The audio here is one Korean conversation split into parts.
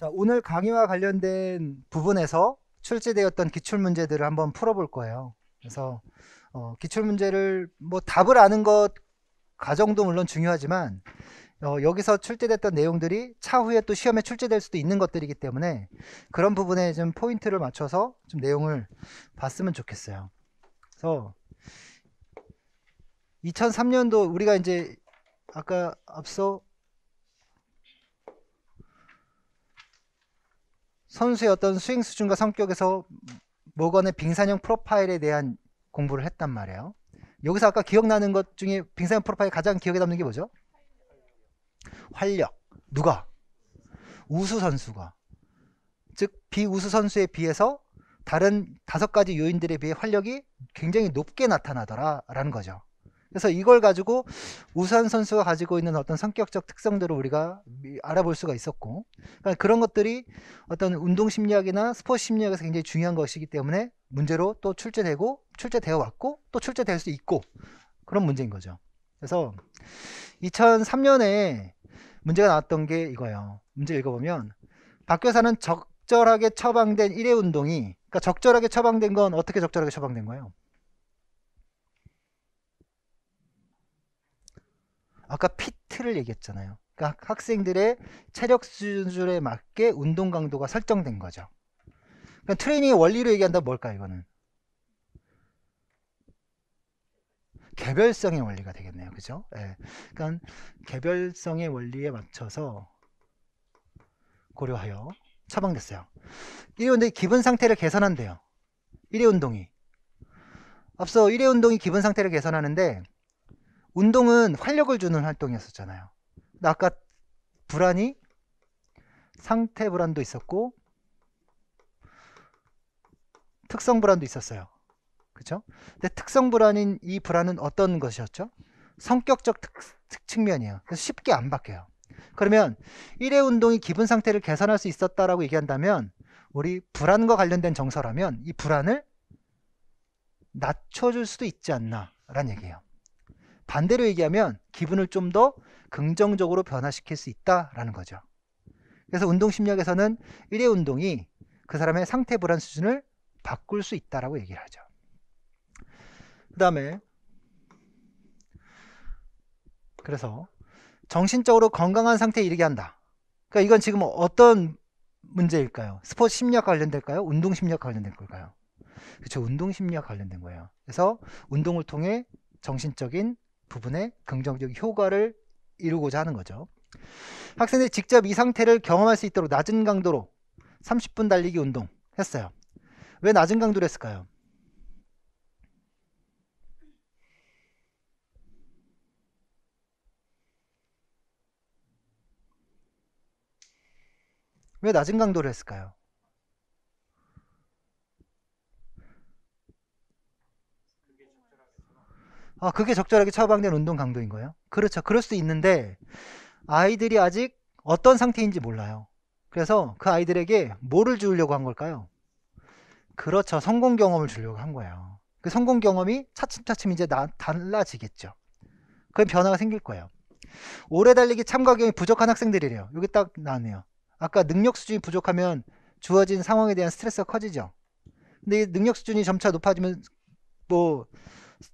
자, 오늘 강의와 관련된 부분에서 출제되었던 기출문제들을 한번 풀어볼 거예요. 그래서 기출문제를 뭐 답을 아는 것 과정도 물론 중요하지만 여기서 출제됐던 내용들이 차후에 또 시험에 출제될 수도 있는 것들이기 때문에 그런 부분에 좀 포인트를 맞춰서 좀 내용을 봤으면 좋겠어요. 그래서 2003년도 우리가 이제 아까 앞서 선수의 어떤 스윙 수준과 성격에서 모건의 빙산형 프로파일에 대한 공부를 했단 말이에요. 여기서 아까 기억나는 것 중에 빙산형 프로파일 가장 기억에 남는 게 뭐죠? 활력. 누가? 우수 선수가. 즉 비우수 선수에 비해서 다른 5가지 요인들에 비해 활력이 굉장히 높게 나타나더라라는 거죠. 그래서 이걸 가지고 우수한 선수가 가지고 있는 어떤 성격적 특성들을 우리가 알아볼 수가 있었고, 그러니까 그런 것들이 어떤 운동 심리학이나 스포츠 심리학에서 굉장히 중요한 것이기 때문에 문제로 또 출제되어 왔고 또 출제될 수 있고 그런 문제인 거죠. 그래서 2003년에 문제가 나왔던 게 이거예요. 문제 읽어보면 박교사는 적절하게 처방된 1회 운동이, 그러니까 적절하게 처방된 건 어떻게 적절하게 처방된 거예요? 아까 피트를 얘기했잖아요. 그러니까 학생들의 체력 수준에 맞게 운동 강도가 설정된 거죠. 그러니까 트레이닝의 원리로 얘기한다면 뭘까요, 이거는? 개별성의 원리가 되겠네요. 그죠? 예. 그러니까 개별성의 원리에 맞춰서 고려하여 처방됐어요. 1회 운동이 기분 상태를 개선한대요. 1회 운동이. 앞서 1회 운동이 기분 상태를 개선하는데 운동은 활력을 주는 활동이었었잖아요. 근데 아까 불안이 상태 불안도 있었고 특성 불안도 있었어요. 그렇죠? 근데 특성 불안인 이 불안은 어떤 것이었죠? 성격적 측면이에요. 그래서 쉽게 안 바뀌어요. 그러면 1회 운동이 기분 상태를 개선할 수 있었다라고 얘기한다면 우리 불안과 관련된 정서라면 이 불안을 낮춰줄 수도 있지 않나 라는 얘기예요. 반대로 얘기하면 기분을 좀 더 긍정적으로 변화시킬 수 있다라는 거죠. 그래서 운동심리학에서는 1회 운동이 그 사람의 상태 불안 수준을 바꿀 수 있다라고 얘기를 하죠. 그 다음에 그래서 정신적으로 건강한 상태에 이르게 한다. 그러니까 이건 지금 어떤 문제일까요? 스포츠 심리학 관련될까요? 운동 심리학 관련된 걸까요? 그렇죠. 운동 심리학 관련된 거예요. 그래서 운동을 통해 정신적인 부분에 긍정적 효과를 이루고자 하는 거죠. 학생들이 직접 이 상태를 경험할 수 있도록 낮은 강도로 30분 달리기 운동 했어요. 왜 낮은 강도로 했을까요? 왜 낮은 강도로 했을까요? 그게 적절하게 처방된 운동 강도인 거예요? 그렇죠. 그럴 수 있는데 아이들이 아직 어떤 상태인지 몰라요. 그래서 그 아이들에게 뭐를 주려고 한 걸까요? 그렇죠. 성공 경험을 주려고 한 거예요. 그 성공 경험이 차츰차츰 이제 달라지겠죠. 그럼 변화가 생길 거예요. 오래 달리기 참가 경험이 부족한 학생들이래요. 여기 딱 나왔네요. 아까 능력 수준이 부족하면 주어진 상황에 대한 스트레스가 커지죠. 근데 이 능력 수준이 점차 높아지면 뭐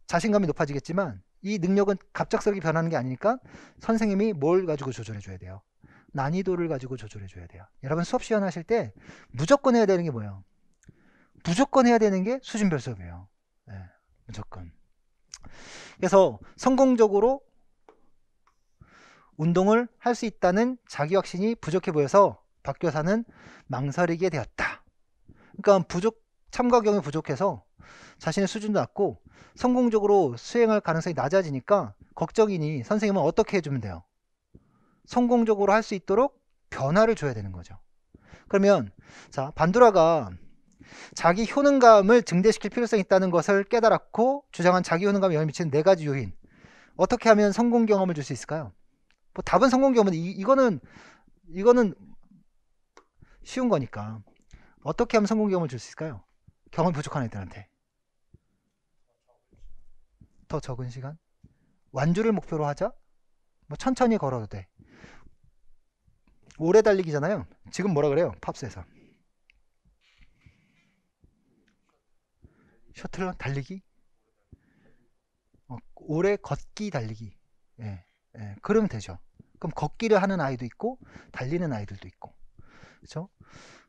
자신감이 높아지겠지만 이 능력은 갑작스럽게 변하는 게 아니니까 선생님이 뭘 가지고 조절해 줘야 돼요? 난이도를 가지고 조절해 줘야 돼요. 여러분 수업 시연 하실 때 무조건 해야 되는 게 뭐예요? 무조건 해야 되는 게 수준별 수업이에요. 네, 무조건. 그래서 성공적으로 운동을 할 수 있다는 자기 확신이 부족해 보여서 박 교사는 망설이게 되었다. 그러니까 참가 경험이 부족해서 자신의 수준도 낮고 성공적으로 수행할 가능성이 낮아지니까 걱정이니 선생님은 어떻게 해주면 돼요? 성공적으로 할 수 있도록 변화를 줘야 되는 거죠. 그러면 자 반두라가 자기 효능감을 증대시킬 필요성이 있다는 것을 깨달았고 주장한 자기 효능감에 영향을 미치는 4가지 요인, 어떻게 하면 성공 경험을 줄 수 있을까요? 뭐 답은 성공 경험은 이거는 쉬운 거니까 어떻게 하면 성공 경험을 줄 수 있을까요? 경험이 부족한 애들한테 더 적은 시간, 완주를 목표로 하자. 뭐 천천히 걸어도 돼. 오래 달리기잖아요. 지금 뭐라 그래요? 팝스에서. 셔틀런 달리기? 오래 걷기 달리기. 예, 예, 그러면 되죠. 그럼 걷기를 하는 아이도 있고 달리는 아이들도 있고. 그렇죠?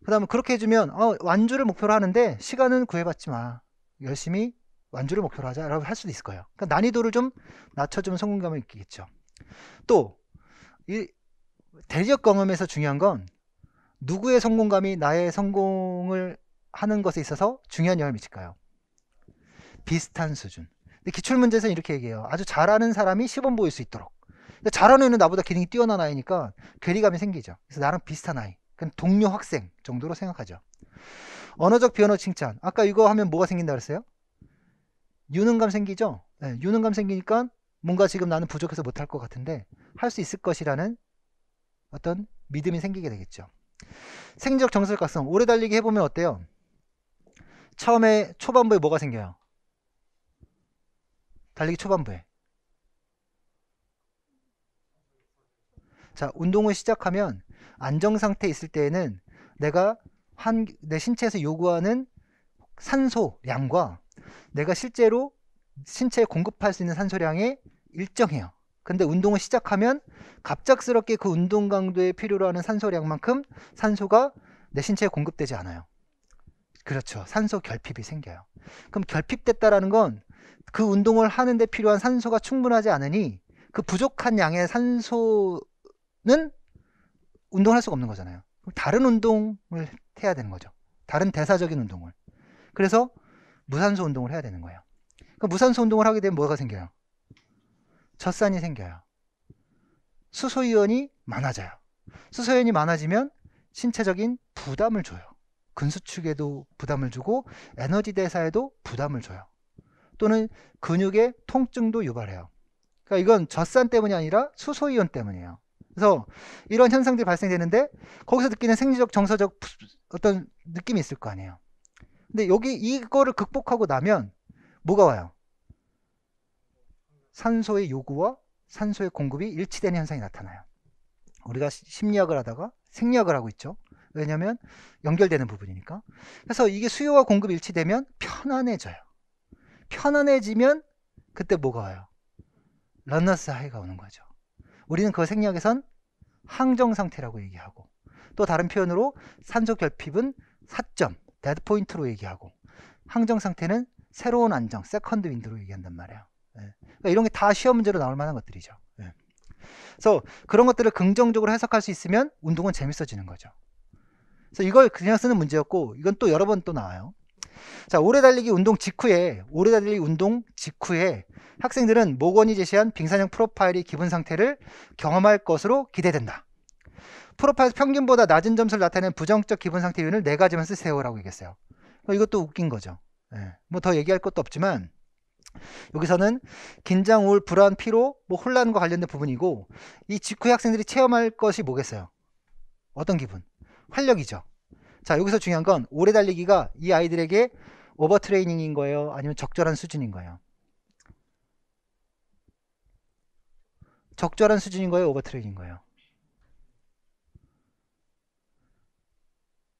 그다음에 그렇게 해주면 완주를 목표로 하는데 시간은 구애받지 마. 열심히 완주를 목표로 하자라고 할 수도 있을 거예요. 그러니까 난이도를 좀 낮춰주면 성공감이 있겠죠. 또 이 대리적 경험에서 중요한 건 누구의 성공감이 나의 성공을 하는 것에 있어서 중요한 영향을 미칠까요? 비슷한 수준. 근데 기출문제에서는 이렇게 얘기해요. 아주 잘하는 사람이 시범 보일 수 있도록. 근데 잘하는 애는 나보다 기능이 뛰어난 아이니까 괴리감이 생기죠. 그래서 나랑 비슷한 아이, 그냥 동료 학생 정도로 생각하죠. 언어적 비언어 칭찬. 아까 이거 하면 뭐가 생긴다 그랬어요? 유능감 생기죠? 네, 유능감 생기니까 뭔가 지금 나는 부족해서 못할 것 같은데 할 수 있을 것이라는 어떤 믿음이 생기게 되겠죠. 생리적 정서적 각성. 오래 달리기 해보면 어때요? 처음에 초반부에 뭐가 생겨요? 달리기 초반부에. 자, 운동을 시작하면 안정상태에 있을 때에는 내가 내 신체에서 요구하는 산소량과 내가 실제로 신체에 공급할 수 있는 산소량이 일정해요. 근데 운동을 시작하면 갑작스럽게 그 운동 강도에 필요로 하는 산소량만큼 산소가 내 신체에 공급되지 않아요. 그렇죠. 산소 결핍이 생겨요. 그럼 결핍됐다라는 건 그 운동을 하는데 필요한 산소가 충분하지 않으니 그 부족한 양의 산소는 운동을 할 수가 없는 거잖아요. 다른 운동을 해야 되는 거죠. 다른 대사적인 운동을. 그래서 무산소 운동을 해야 되는 거예요. 그럼 무산소 운동을 하게 되면 뭐가 생겨요? 젖산이 생겨요. 수소이온이 많아져요. 수소이온이 많아지면 신체적인 부담을 줘요. 근수축에도 부담을 주고 에너지 대사에도 부담을 줘요. 또는 근육의 통증도 유발해요. 그러니까 이건 젖산 때문이 아니라 수소이온 때문이에요. 그래서 이런 현상들이 발생되는데 거기서 느끼는 생리적 정서적 어떤 느낌이 있을 거 아니에요. 근데 여기 이거를 극복하고 나면 뭐가 와요? 산소의 요구와 산소의 공급이 일치되는 현상이 나타나요. 우리가 심리학을 하다가 생리학을 하고 있죠. 왜냐하면 연결되는 부분이니까. 그래서 이게 수요와 공급이 일치되면 편안해져요. 편안해지면 그때 뭐가 와요? 러너스 하이가 오는 거죠. 우리는 그 생리학에선 항정 상태라고 얘기하고 또 다른 표현으로 산소 결핍은 사점, 데드 포인트로 얘기하고 항정 상태는 새로운 안정, 세컨드 윈드로 얘기한단 말이에요. 그러니까 이런 게 다 시험 문제로 나올 만한 것들이죠. 그래서 그런 것들을 긍정적으로 해석할 수 있으면 운동은 재밌어지는 거죠. 그래서 이걸 그냥 쓰는 문제였고 이건 또 여러 번 또 나와요. 자, 오래 달리기 운동 직후에 학생들은 모건이 제시한 빙산형 프로파일의 기본 상태를 경험할 것으로 기대된다. 프로파일 평균보다 낮은 점수를 나타내는 부정적 기본 상태 요인을 4가지만 쓰세요라고 얘기했어요. 이것도 웃긴 거죠. 뭐 더 얘기할 것도 없지만 여기서는 긴장, 우울, 불안, 피로, 혼란과 관련된 부분이고 이 직후에 학생들이 체험할 것이 뭐겠어요? 어떤 기분? 활력이죠. 자, 여기서 중요한 건 오래 달리기가 이 아이들에게 오버 트레이닝인 거예요? 아니면 적절한 수준인 거예요? 적절한 수준인 거예요? 오버 트레이닝인 거예요?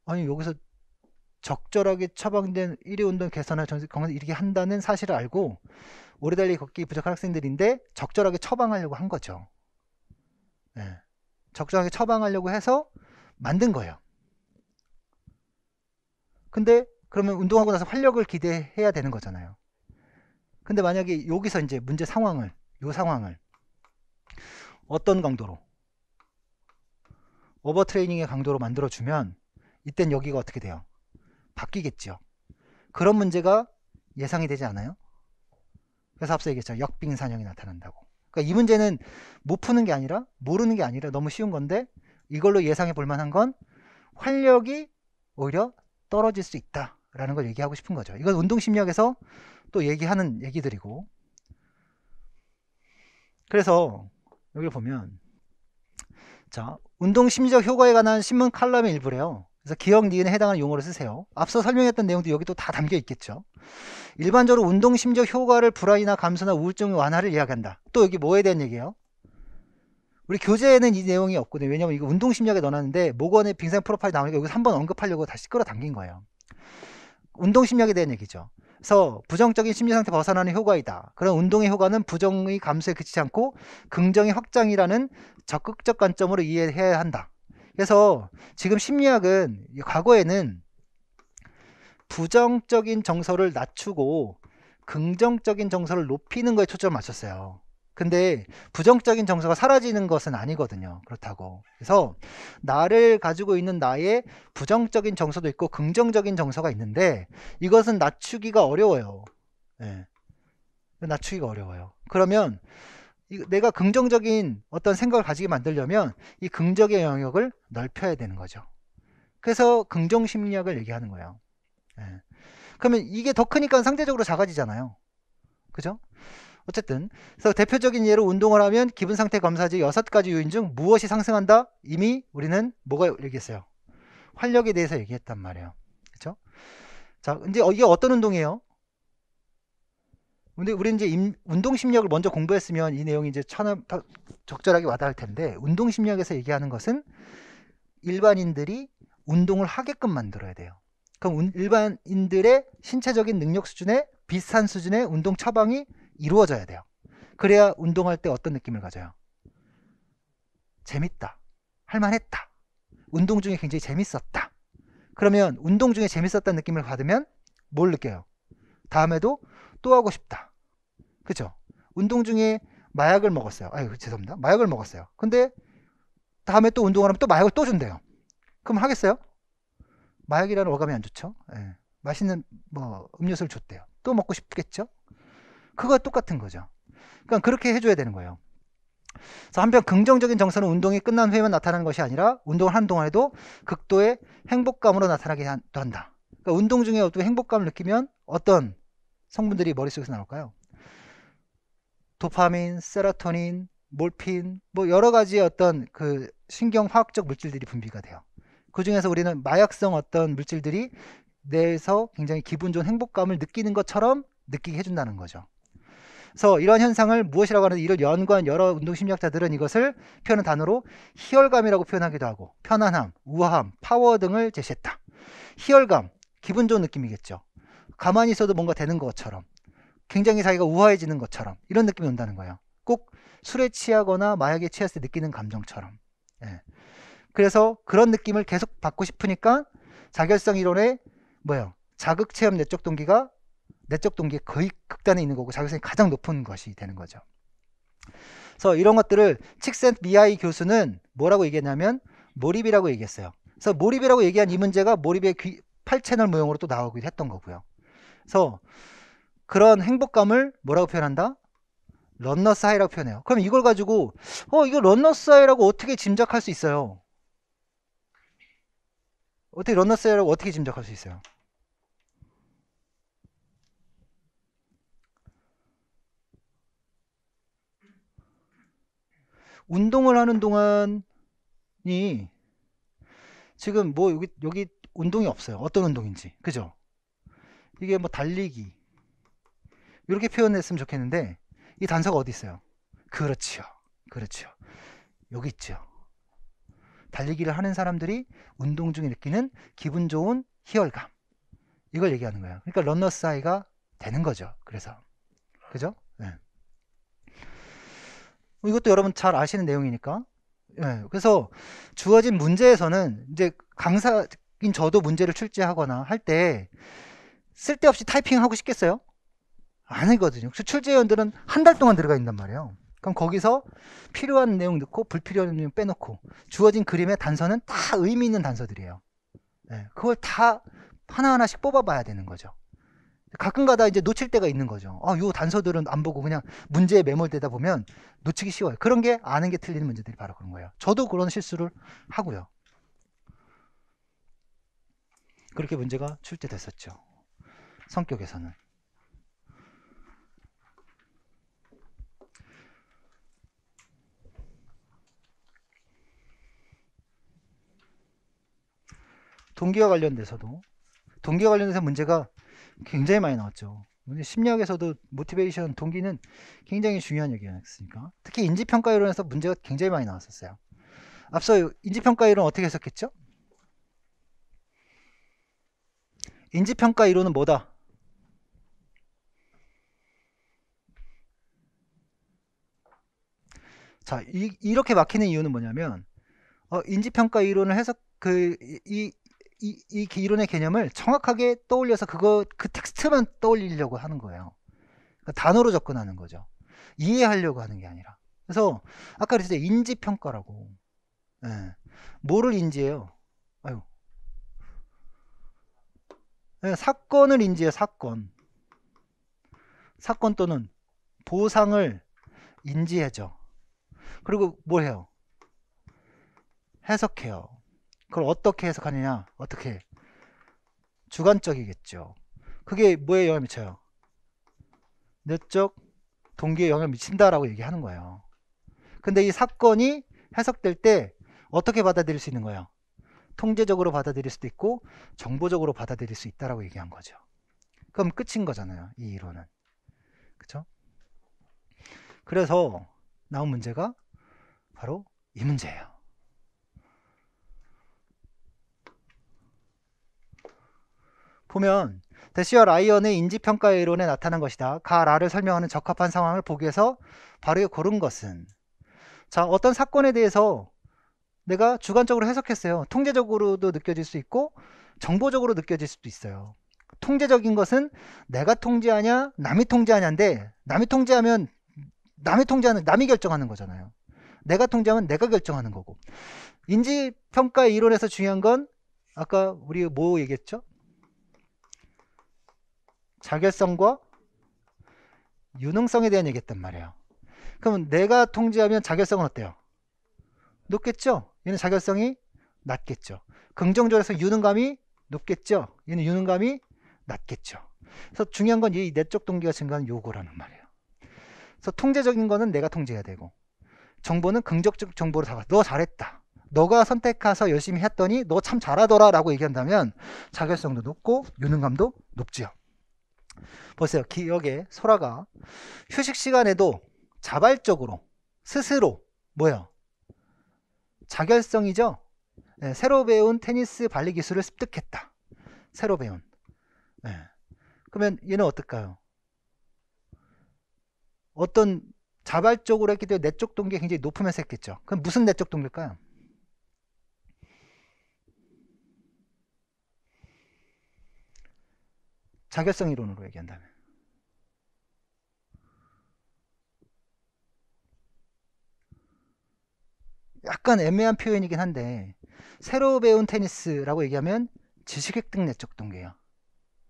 아니, 여기서 적절하게 처방된 1위 운동 개선할 건강 이렇게 한다는 사실을 알고 오래 달리기 걷기 부족한 학생들인데 적절하게 처방하려고 한 거죠. 적절하게 처방하려고 해서 만든 거예요. 근데 그러면 운동하고 나서 활력을 기대해야 되는 거잖아요. 근데 만약에 여기서 이제 문제 상황을, 요 상황을 어떤 강도로? 오버 트레이닝의 강도로 만들어주면 이땐 여기가 어떻게 돼요? 바뀌겠죠. 그런 문제가 예상이 되지 않아요? 그래서 앞서 얘기했죠. 역빙산형이 나타난다고. 그러니까 이 문제는 못 푸는 게 아니라 모르는 게 아니라 너무 쉬운 건데 이걸로 예상해 볼 만한 건 활력이 오히려 떨어질 수 있다라는 걸 얘기하고 싶은 거죠. 이건 운동심리학에서 또 얘기하는 얘기들이고 그래서 여기 보면 자, 운동심리적 효과에 관한 신문 칼럼의 일부래요. 그래서 기억, 니은에 해당하는 용어를 쓰세요. 앞서 설명했던 내용도 여기 또 다 담겨 있겠죠. 일반적으로 운동심리적 효과를 불안이나 감소나 우울증 완화를 이야기한다. 또 여기 뭐에 대한 얘기예요? 우리 교재에는 이 내용이 없거든요. 왜냐면 이거 운동심리학에 넣어놨는데 모건의 빙상 프로파일 나오니까 여기서 한번 언급하려고 다시 끌어당긴 거예요. 운동심리학에 대한 얘기죠. 그래서 부정적인 심리상태 벗어나는 효과이다. 그런 운동의 효과는 부정의 감소에 그치지 않고 긍정의 확장이라는 적극적 관점으로 이해해야 한다. 그래서 지금 심리학은 과거에는 부정적인 정서를 낮추고 긍정적인 정서를 높이는 거에 초점을 맞췄어요. 근데 부정적인 정서가 사라지는 것은 아니거든요. 그렇다고. 그래서 나를 가지고 있는 나의 부정적인 정서도 있고 긍정적인 정서가 있는데 이것은 낮추기가 어려워요. 네. 낮추기가 어려워요. 그러면 내가 긍정적인 어떤 생각을 가지게 만들려면 이 긍정의 영역을 넓혀야 되는 거죠. 그래서 긍정심리학을 얘기하는 거예요. 네. 그러면 이게 더 크니까 상대적으로 작아지잖아요. 그죠? 어쨌든 그래서 대표적인 예로 운동을 하면 기분 상태 검사지 6가지 요인 중 무엇이 상승한다? 이미 우리는 뭐가 얘기했어요? 활력에 대해서 얘기했단 말이에요. 그렇죠? 자, 이제 이게 어떤 운동이에요? 근데 우리 이제 운동 심리학을 먼저 공부했으면 이 내용이 이제 적절하게 와닿을 텐데 운동 심리학에서 얘기하는 것은 일반인들이 운동을 하게끔 만들어야 돼요. 그럼 일반인들의 신체적인 능력 수준에 비슷한 수준의 운동 처방이 이루어져야 돼요. 그래야 운동할 때 어떤 느낌을 가져요? 재밌다. 할만했다. 운동 중에 굉장히 재밌었다. 그러면 운동 중에 재밌었다는 느낌을 받으면 뭘 느껴요? 다음에도 또 하고 싶다. 그죠? 운동 중에 마약을 먹었어요. 아유, 죄송합니다. 마약을 먹었어요. 근데 다음에 또 운동을 하면 또 마약을 또 준대요. 그럼 하겠어요? 마약이라는 어감이 안 좋죠? 예. 맛있는 음료수를 줬대요. 또 먹고 싶겠죠? 그거 똑같은 거죠. 그러니까 그렇게 해줘야 되는 거예요. 그래서 한편 긍정적인 정서는 운동이 끝난 후에만 나타나는 것이 아니라 운동을 하는 동안에도 극도의 행복감으로 나타나게 한다. 그러니까 운동 중에 어떤 행복감을 느끼면 어떤 성분들이 머릿속에서 나올까요? 도파민, 세로토닌, 몰핀, 여러 가지의 어떤 그 신경화학적 물질들이 분비가 돼요. 그 중에서 우리는 마약성 어떤 물질들이 뇌에서 굉장히 기분 좋은 행복감을 느끼는 것처럼 느끼게 해준다는 거죠. 그래서 이런 현상을 무엇이라고 하는데 이를 연구한 여러 운동심리학자들은 이것을 표현한 단어로 희열감이라고 표현하기도 하고 편안함, 우아함, 파워 등을 제시했다. 희열감, 기분 좋은 느낌이겠죠. 가만히 있어도 뭔가 되는 것처럼 굉장히 자기가 우아해지는 것처럼 이런 느낌이 온다는 거예요. 꼭 술에 취하거나 마약에 취했을 때 느끼는 감정처럼. 예. 그래서 그런 느낌을 계속 받고 싶으니까 자결성 이론의 자극 체험 내적 동기가 거의 극단에 있는 거고 자결성이 가장 높은 것이 되는 거죠. 그래서 이런 것들을 칙센트 미하이 교수는 뭐라고 얘기했냐면 몰입이라고 얘기했어요. 그래서 몰입이라고 얘기한 이 문제가 몰입의 8채널 모형으로 또 나오기도 했던 거고요. 그래서 그런 행복감을 뭐라고 표현한다? 런너스 하이라고 표현해요. 그럼 이걸 가지고 이거 런너스 하이라고 어떻게 짐작할 수 있어요? 어떻게 런너스 하이라고 어떻게 짐작할 수 있어요? 운동을 하는 동안이 지금 여기 운동이 없어요. 어떤 운동인지. 그죠? 이게 달리기 이렇게 표현했으면 좋겠는데 이 단서가 어디 있어요? 그렇죠. 그렇죠. 여기 있죠. 달리기를 하는 사람들이 운동 중에 느끼는 기분 좋은 희열감. 이걸 얘기하는 거예요. 그러니까 런너스 하이가 되는 거죠. 그래서. 그죠? 네. 이것도 여러분 잘 아시는 내용이니까. 네. 그래서 주어진 문제에서는 이제 강사인 저도 문제를 출제하거나 할 때 쓸데없이 타이핑하고 싶겠어요? 아니거든요. 출제위원들은 한 달 동안 들어가 있단 말이에요. 그럼 거기서 필요한 내용 넣고 불필요한 내용 빼놓고 주어진 그림의 단서는 다 의미 있는 단서들이에요. 네, 그걸 다 하나하나씩 뽑아봐야 되는 거죠. 가끔가다 이제 놓칠 때가 있는 거죠. 요 단서들은 안 보고 그냥 문제에 매몰되다 보면 놓치기 쉬워요. 그런 게 아는 게 틀리는 문제들이 바로 그런 거예요. 저도 그런 실수를 하고요. 그렇게 문제가 출제됐었죠. 성격에서는. 동기와 관련돼서 문제가 굉장히 많이 나왔죠. 심리학에서도 모티베이션, 동기는 굉장히 중요한 얘기였으니까. 특히 인지평가 이론에서 문제가 굉장히 많이 나왔었어요. 앞서 인지평가 이론 어떻게 해석했죠? 인지평가 이론은 뭐다? 자, 이렇게 막히는 이유는 뭐냐면, 인지평가 이론을 해석, 이 이론의 개념을 정확하게 떠올려서 그 텍스트만 떠올리려고 하는 거예요. 그러니까 단어로 접근하는 거죠. 이해하려고 하는 게 아니라. 그래서 아까 그랬을 때 인지평가라고. 예. 뭐를 인지해요? 아유. 예, 사건을 인지해요. 사건 또는 보상을 인지해죠. 그리고 뭘 해요? 해석해요. 그걸 어떻게 해석하느냐? 어떻게? 주관적이겠죠. 그게 뭐에 영향을 미쳐요? 내적 동기에 영향을 미친다라고 얘기하는 거예요. 근데 이 사건이 해석될 때 어떻게 받아들일 수 있는 거예요? 통제적으로 받아들일 수도 있고 정보적으로 받아들일 수 있다라고 얘기한 거죠. 그럼 끝인 거잖아요. 이 이론은. 그쵸? 그래서 나온 문제가 바로 이 문제예요. 보면 대시와 라이언의 인지평가 이론에 나타난 것이다. 가 라를 설명하는 적합한 상황을 보기 위해서 바로 고른 것은, 자, 어떤 사건에 대해서 내가 주관적으로 해석했어요. 통제적으로도 느껴질 수 있고 정보적으로 느껴질 수도 있어요. 통제적인 것은 내가 통제하냐 남이 통제하냐인데, 남이 통제하면 남이 결정하는 거잖아요. 내가 통제하면 내가 결정하는 거고. 인지평가 이론에서 중요한 건 아까 우리 뭐 얘기했죠? 자결성과 유능성에 대한 얘기했단 말이에요. 그럼 내가 통제하면 자결성은 어때요? 높겠죠? 얘는 자결성이 낮겠죠. 긍정적으로 해서 유능감이 높겠죠? 얘는 유능감이 낮겠죠. 그래서 중요한 건 이 내적 동기가 증가하는 요거라는 말이에요. 그래서 통제적인 거는 내가 통제해야 되고, 정보는 긍정적 정보로 다가. 너 잘했다. 너가 선택해서 열심히 했더니 너 참 잘하더라 라고 얘기한다면 자결성도 높고 유능감도 높지요. 보세요. 기억에 소라가 휴식 시간에도 자발적으로 스스로 뭐예요? 자결성이죠. 네, 새로 배운 테니스 발리 기술을 습득했다. 새로 배운. 네. 그러면 얘는 어떨까요? 어떤 자발적으로 했기 때문에 내적 동기가 굉장히 높으면서 했겠죠. 그럼 무슨 내적 동기일까요? 자결성 이론으로 얘기한다면. 약간 애매한 표현이긴 한데, 새로 배운 테니스라고 얘기하면 지식 획득 내적 동기예요.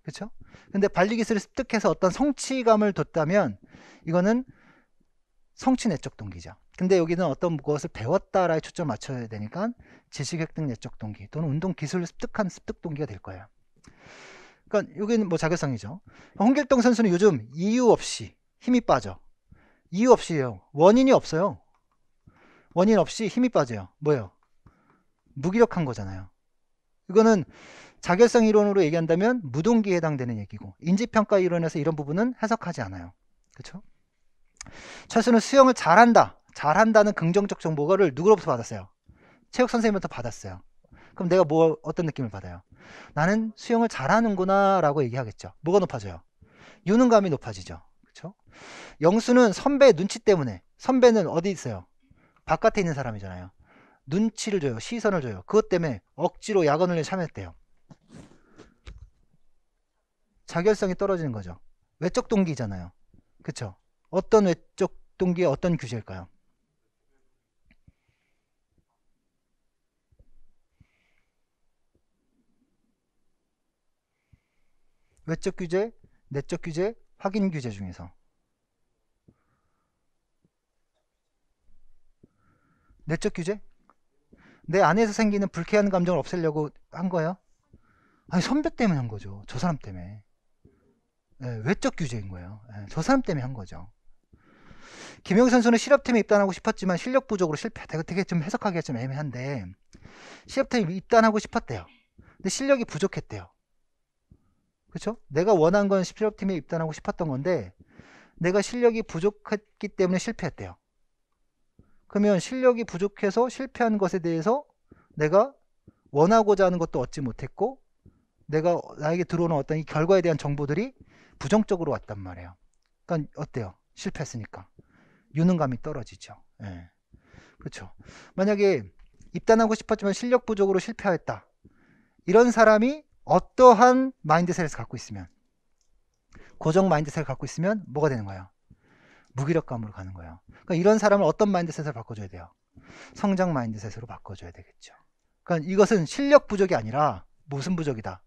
그렇죠? 근데 발리 기술을 습득해서 어떤 성취감을 뒀다면 이거는 성취 내적 동기죠. 근데 여기는 어떤 무엇을 배웠다라에 초점을 맞춰야 되니까 지식 획득 내적 동기 또는 운동 기술을 습득한 습득 동기가 될 거예요. 그러니까 여기는 뭐 자결성이죠. 홍길동 선수는 요즘 이유 없이 힘이 빠져. 이유 없이요. 원인이 없어요. 원인 없이 힘이 빠져요. 뭐예요? 무기력한 거잖아요. 이거는 자결성 이론으로 얘기한다면 무동기에 해당되는 얘기고, 인지평가 이론에서 이런 부분은 해석하지 않아요. 그렇죠? 철수는 수영을 잘한다는 긍정적 정보를 누구로부터 받았어요? 체육 선생님부터 받았어요. 그럼 내가 어떤 느낌을 받아요? 나는 수영을 잘하는구나 라고 얘기하겠죠. 뭐가 높아져요? 유능감이 높아지죠. 그렇죠? 영수는 선배 눈치 때문에, 선배는 어디 있어요? 바깥에 있는 사람이잖아요. 눈치를 줘요. 시선을 줘요. 그것 때문에 억지로 야간훈련에 참여했대요. 자결성이 떨어지는 거죠. 외적 동기잖아요. 그쵸? 어떤 외적 동기의 어떤 규제일까요? 외적 규제, 내적 규제, 확인 규제 중에서 내적 규제? 내 안에서 생기는 불쾌한 감정을 없애려고 한 거예요? 아니, 선배 때문에 한 거죠. 저 사람 때문에. 네, 외적 규제인 거예요. 네, 저 사람 때문에 한 거죠. 김영희 선수는 실업팀에 입단하고 싶었지만 실력 부족으로 실패. 되게 좀 해석하기가 좀 애매한데, 실업팀에 입단하고 싶었대요. 근데 실력이 부족했대요. 그쵸? 내가 원한 건 실업팀에 입단하고 싶었던 건데 내가 실력이 부족했기 때문에 실패했대요. 그러면 실력이 부족해서 실패한 것에 대해서 내가 원하고자 하는 것도 얻지 못했고 내가 나에게 들어오는 어떤 이 결과에 대한 정보들이 부정적으로 왔단 말이에요. 그러니까 어때요? 실패했으니까 유능감이 떨어지죠. 예. 그렇죠. 만약에 입단하고 싶었지만 실력 부족으로 실패했다. 이런 사람이 어떠한 마인드셋을 갖고 있으면 고정 마인드셋을 갖고 있으면 뭐가 되는 거예요? 무기력감으로 가는 거예요. 그러니까 이런 사람을 어떤 마인드셋을 바꿔줘야 돼요? 성장 마인드셋으로 바꿔줘야 되겠죠. 그러니까 이것은 실력 부족이 아니라 무슨 부족이다?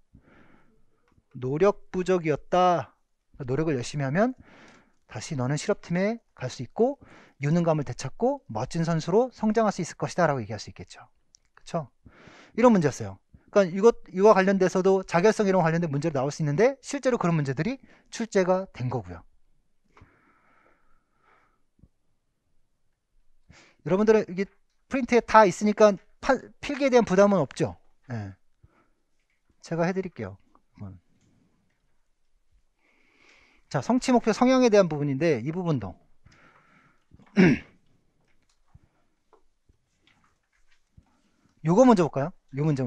노력 부족이었다. 노력을 열심히 하면 다시 너는 실업팀에 갈 수 있고 유능감을 되찾고 멋진 선수로 성장할 수 있을 것이다 라고 얘기할 수 있겠죠. 그렇죠? 이런 문제였어요. 그러니까 이와 관련돼서도 자결성 이런 관련된 문제로 나올 수 있는데 실제로 그런 문제들이 출제가 된 거고요. 여러분들은 이게 프린트에 다 있으니까 필기에 대한 부담은 없죠. 네. 제가 해드릴게요. 자, 성취 목표 성향에 대한 부분인데 이 부분도 요거 먼저 볼까요? 요 문제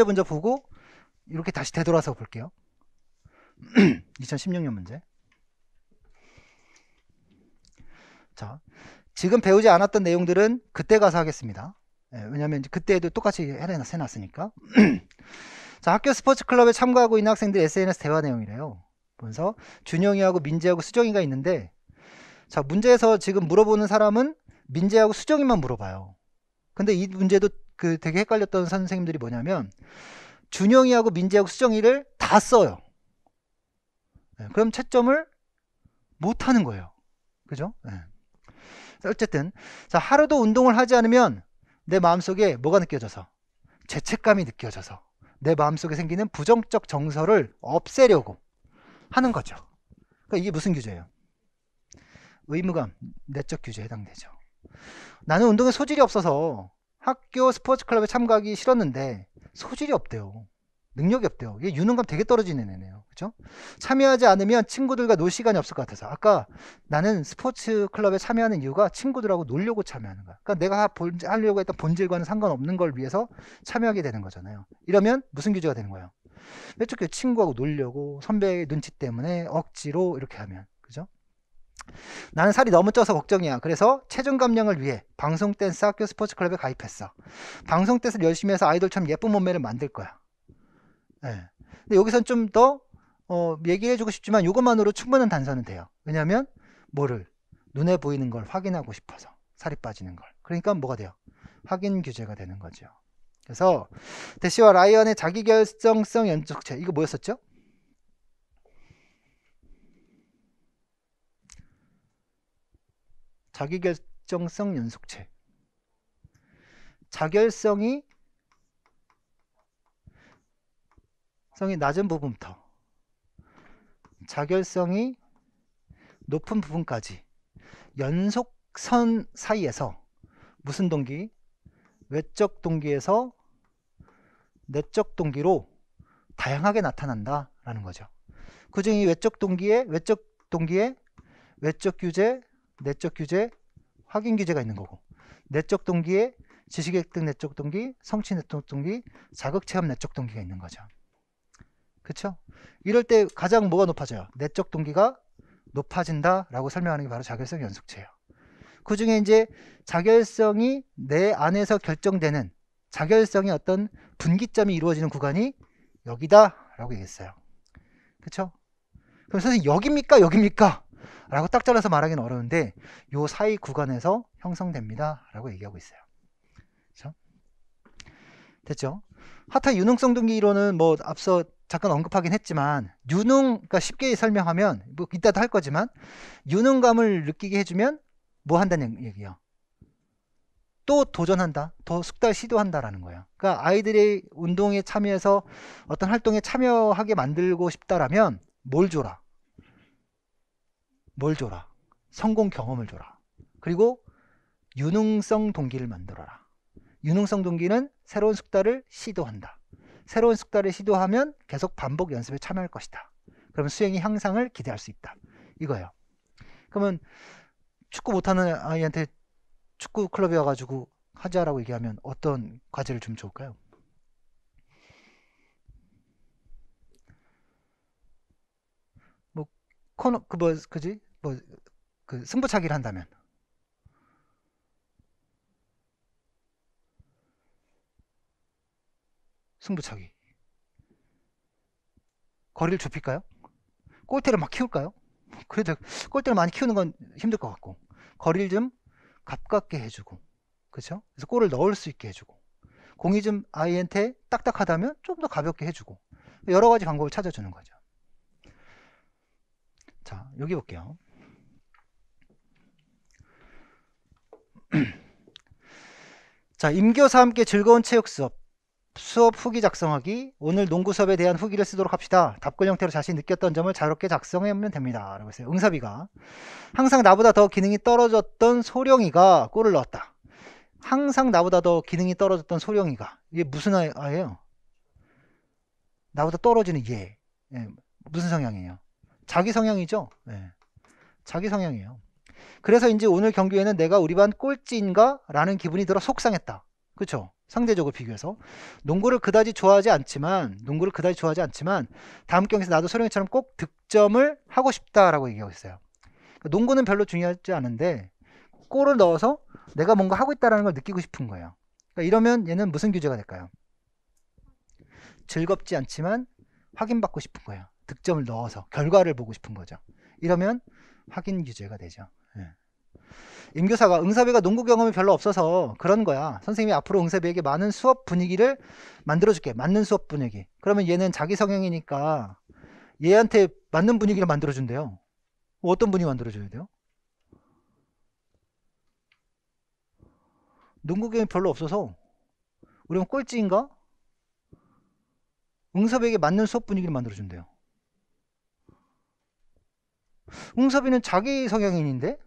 먼저 보고 이렇게 다시 되돌아서 볼게요. 2016년 문제. 자, 지금 배우지 않았던 내용들은 그때 가서 하겠습니다. 왜냐하면 그때도 똑같이 해놨으니까. 자, 학교 스포츠 클럽에 참가하고 있는 학생들 SNS 대화 내용이래요. 보면서 준영이하고 민재하고 수정이가 있는데, 자, 문제에서 지금 물어보는 사람은 민재하고 수정이만 물어봐요. 근데 이 문제도 되게 헷갈렸던 선생님들이 뭐냐면 준영이하고 민재하고 수정이를 다 써요. 그럼 채점을 못 하는 거예요. 그죠? 어쨌든 자, 하루도 운동을 하지 않으면 내 마음속에 뭐가 느껴져서 죄책감이 느껴져서 내 마음속에 생기는 부정적 정서를 없애려고 하는 거죠. 그러니까 이게 무슨 규제예요? 의무감, 내적 규제에 해당되죠. 나는 운동에 소질이 없어서 학교 스포츠 클럽에 참가하기 싫었는데 소질이 없대요. 능력이 없대요. 이게 유능감 되게 떨어지는 애네요. 그죠? 참여하지 않으면 친구들과 놀 시간이 없을 것 같아서. 아까 나는 스포츠 클럽에 참여하는 이유가 친구들하고 놀려고 참여하는 거야. 그러니까 내가 하려고 했던 본질과는 상관없는 걸 위해서 참여하게 되는 거잖아요. 이러면 무슨 규제가 되는 거예요? 어떻게 친구하고 놀려고 선배의 눈치 때문에 억지로 이렇게 하면. 그죠? 나는 살이 너무 쪄서 걱정이야. 그래서 체중 감량을 위해 방송 댄스 학교 스포츠 클럽에 가입했어. 방송 댄스를 열심히 해서 아이돌처럼 예쁜 몸매를 만들 거야. 네. 근데 여기선 좀 더 얘기해주고 싶지만 이것만으로 충분한 단서는 돼요. 왜냐하면 뭐를 눈에 보이는 걸 확인하고 싶어서 살이 빠지는 걸. 그러니까 뭐가 돼요? 확인 규제가 되는 거죠. 그래서 대시와 라이언의 자기결정성 연속체, 이거 뭐였었죠? 자기결정성 연속체. 자결성이 낮은 부분부터 자결성이 높은 부분까지 연속선 사이에서 무슨 동기? 외적 동기에서 내적 동기로 다양하게 나타난다 라는 거죠. 그 중에 외적 동기에 외적 규제, 내적 규제, 확인 규제가 있는 거고, 내적 동기에 지식 획득 내적 동기, 성취 내적 동기, 자극 체험 내적 동기가 있는 거죠. 그쵸? 이럴 때 가장 뭐가 높아져요? 내적 동기가 높아진다 라고 설명하는 게 바로 자결성 연속체예요. 그 중에 이제 자결성이 내 안에서 결정되는 자결성의 어떤 분기점이 이루어지는 구간이 여기다 라고 얘기했어요. 그쵸? 그럼 선생님 여기입니까? 여기입니까? 라고 딱 잘라서 말하기는 어려운데 요 사이 구간에서 형성됩니다 라고 얘기하고 있어요. 그쵸? 됐죠? 하타 유능성 동기 이론은 뭐 앞서 잠깐 언급하긴 했지만 그러니까 쉽게 설명하면 뭐 이따도 할 거지만 유능감을 느끼게 해주면 뭐 한다는 얘기예요. 또 도전한다, 더 숙달 시도한다라는 거예요. 그러니까 아이들이 운동에 참여해서 어떤 활동에 참여하게 만들고 싶다라면 뭘 줘라? 성공 경험을 줘라. 그리고 유능성 동기를 만들어라. 유능성 동기는 새로운 숙달을 시도한다. 새로운 숙달을 시도하면 계속 반복 연습에 참여할 것이다. 그러면 수행의 향상을 기대할 수 있다. 이거예요. 그러면 축구 못하는 아이한테 축구 클럽에 와가지고 하자라고 얘기하면 어떤 과제를 주면 좋을까요? 뭐 코너 그지? 뭐 그 승부차기를 한다면 승부차기 거리를 좁힐까요? 골대를 막 키울까요? 그래도 골대를 많이 키우는 건 힘들 것 같고 거리를 좀 가깝게 해주고 그렇죠? 그래서 골을 넣을 수 있게 해주고 공이 좀 아이한테 딱딱하다면 좀 더 가볍게 해주고 여러 가지 방법을 찾아주는 거죠. 자, 여기 볼게요. 자, 임교사와 함께 즐거운 체육 수업 후기 작성하기. 오늘 농구 수업에 대한 후기를 쓰도록 합시다. 답글 형태로 자신이 느꼈던 점을 자유롭게 작성하면 됩니다. 라고 했어요. 응사비가 항상 나보다 더 기능이 떨어졌던 소령이가 골을 넣었다. 항상 나보다 더 기능이 떨어졌던 소령이가 이게 무슨 아예요? 나보다 떨어지는 얘. 예, 무슨 성향이에요? 자기 성향이죠. 예, 자기 성향이에요. 그래서 이제 오늘 경기에는 내가 우리 반 꼴찌인가? 라는 기분이 들어 속상했다. 그렇죠? 상대적으로 비교해서 농구를 그다지 좋아하지 않지만 다음 경기에서 나도 소령이처럼 꼭 득점을 하고 싶다라고 얘기하고 있어요. 농구는 별로 중요하지 않은데 골을 넣어서 내가 뭔가 하고 있다는 걸 느끼고 싶은 거예요. 그러니까 이러면 얘는 무슨 규제가 될까요? 즐겁지 않지만 확인받고 싶은 거예요. 득점을 넣어서 결과를 보고 싶은 거죠. 이러면 확인 규제가 되죠. 예. 임교사가 응사비가 농구 경험이 별로 없어서 그런 거야. 선생님이 앞으로 응사비에게 많은 수업 분위기를 만들어줄게. 맞는 수업 분위기. 그러면 얘는 자기 성향이니까 얘한테 맞는 분위기를 만들어준대요. 어떤 분위기 만들어줘야 돼요? 농구 경험이 별로 없어서 우리는 꼴찌인가? 응사비에게 맞는 수업 분위기를 만들어준대요. 응사비는 자기 성향인인데?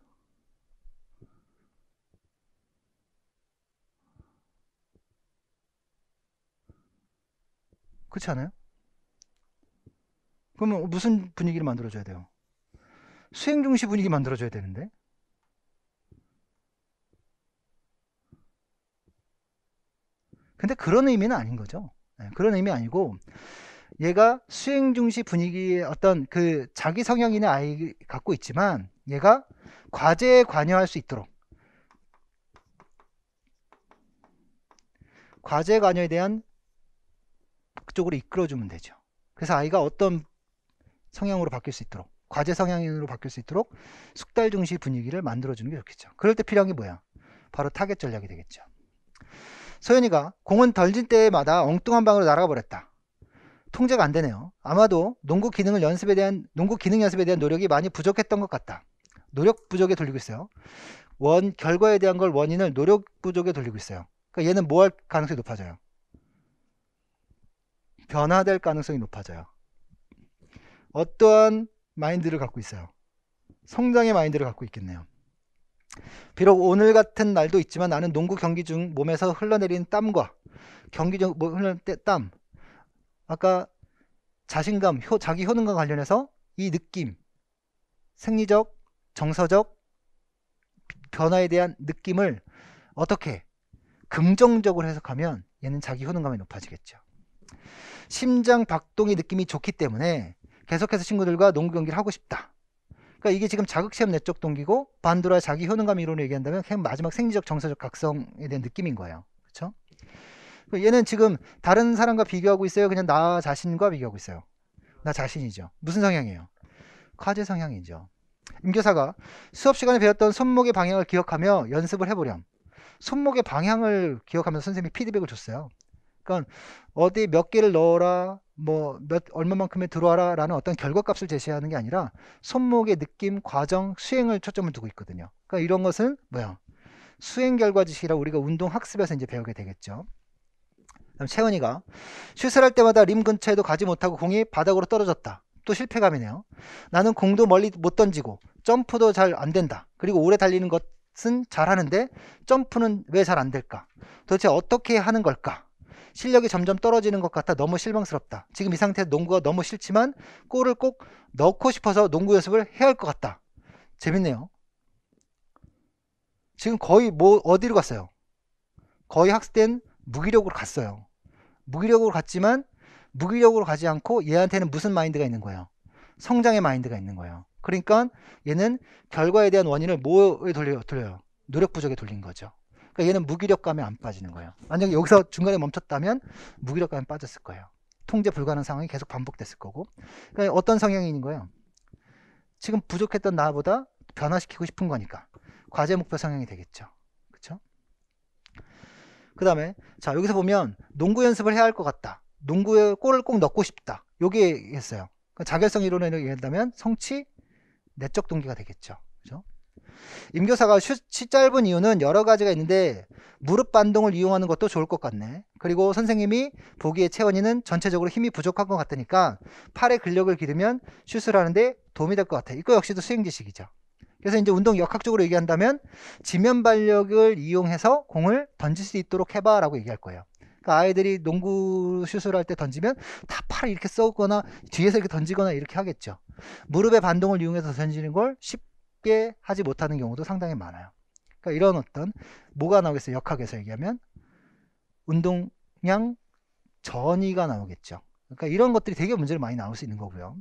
그렇지 않아요? 그러면 무슨 분위기를 만들어줘야 돼요? 수행 중시 분위기 만들어줘야 되는데? 근데 그런 의미는 아닌 거죠. 네, 그런 의미 아니고 얘가 수행 중시 분위기의 어떤 그 자기 성향인의 아이 갖고 있지만 얘가 과제에 관여할 수 있도록 과제 관여에 대한 그쪽으로 이끌어주면 되죠. 그래서 아이가 어떤 성향으로 바뀔 수 있도록 과제 성향으로 바뀔 수 있도록 숙달 중시 분위기를 만들어주는 게 좋겠죠. 그럴 때 필요한 게 뭐야? 바로 타겟 전략이 되겠죠. 소연이가 공은 던질 때마다 엉뚱한 방으로 날아가 버렸다. 통제가 안 되네요. 아마도 농구 기능 연습에 대한 노력이 많이 부족했던 것 같다. 노력 부족에 돌리고 있어요. 결과에 대한 걸 원인을 노력 부족에 돌리고 있어요. 그러니까 얘는 뭐 할 가능성이 높아져요? 변화될 가능성이 높아져요. 어떠한 마인드를 갖고 있어요? 성장의 마인드를 갖고 있겠네요. 비록 오늘 같은 날도 있지만 나는 농구 경기 중 몸에서 흘러내리는 땀과 경기 중 흘러내리는 땀, 아까 자신감, 자기 효능과 관련해서 이 느낌, 생리적, 정서적 변화에 대한 느낌을 어떻게 긍정적으로 해석하면 얘는 자기 효능감이 높아지겠죠. 심장 박동의 느낌이 좋기 때문에 계속해서 친구들과 농구 경기를 하고 싶다. 그러니까 이게 지금 자극시험 내적 동기고 반도라 자기 효능감 이론을 얘기한다면 그냥 마지막 생리적 정서적 각성에 대한 느낌인 거예요. 그렇죠? 얘는 지금 다른 사람과 비교하고 있어요? 그냥 나 자신과 비교하고 있어요? 나 자신이죠. 무슨 성향이에요? 과제 성향이죠. 임교사가 수업 시간에 배웠던 손목의 방향을 기억하며 연습을 해보렴. 손목의 방향을 기억하면서 선생님이 피드백을 줬어요. 그러니까 어디 몇 개를 넣어라, 뭐 얼마만큼에 들어와라 라는 어떤 결과값을 제시하는 게 아니라 손목의 느낌, 과정, 수행을 초점을 두고 있거든요. 그러니까 이런 것은 뭐야? 수행 결과 지식이라 우리가 운동 학습에서 이제 배우게 되겠죠. 그다음 채원이가 슛을 할 때마다 림 근처에도 가지 못하고 공이 바닥으로 떨어졌다. 또 실패감이네요. 나는 공도 멀리 못 던지고 점프도 잘 안 된다. 그리고 오래 달리는 것은 잘하는데 점프는 왜 잘 안 될까? 도대체 어떻게 하는 걸까? 실력이 점점 떨어지는 것 같아 너무 실망스럽다. 지금 이 상태에서 농구가 너무 싫지만 골을 꼭 넣고 싶어서 농구 연습을 해야 할 것 같다. 재밌네요. 지금 거의 뭐 어디로 갔어요? 거의 학습된 무기력으로 갔어요. 무기력으로 갔지만 무기력으로 가지 않고 얘한테는 무슨 마인드가 있는 거예요? 성장의 마인드가 있는 거예요. 그러니까 얘는 결과에 대한 원인을 뭐에 돌려요? 노력 부족에 돌린 거죠. 그러니까 얘는 무기력감에 안 빠지는 거예요. 만약에 여기서 중간에 멈췄다면 무기력감에 빠졌을 거예요. 통제 불가능 상황이 계속 반복됐을 거고. 그러니까 어떤 성향이 있는 거예요? 지금 부족했던 나보다 변화시키고 싶은 거니까 과제 목표 성향이 되겠죠. 그렇죠? 그 다음에 자 여기서 보면 농구 연습을 해야 할 것 같다. 농구에 골을 꼭 넣고 싶다. 요게 했어요. 그러니까 자결성 이론을 얘기한다면 성취, 내적 동기가 되겠죠. 그죠? 임교사가 슛이 짧은 이유는 여러 가지가 있는데 무릎 반동을 이용하는 것도 좋을 것 같네. 그리고 선생님이 보기에 채원이는 전체적으로 힘이 부족한 것 같으니까 팔에 근력을 기르면 슛을 하는데 도움이 될 것 같아. 이거 역시도 수행 지식이죠. 그래서 이제 운동 역학적으로 얘기한다면 지면 발력을 이용해서 공을 던질 수 있도록 해봐 라고 얘기할 거예요. 그러니까 아이들이 농구 슛을 할 때 던지면 다 팔을 이렇게 쏘거나 뒤에서 이렇게 던지거나 이렇게 하겠죠. 무릎의 반동을 이용해서 던지는 걸 쉽게 하지 못하는 경우도 상당히 많아요. 그러니까 이런 어떤 뭐가 나오겠어요? 역학에서 얘기하면 운동량 전이가 나오겠죠. 그러니까 이런 것들이 되게 문제를 많이 나올 수 있는 거고요.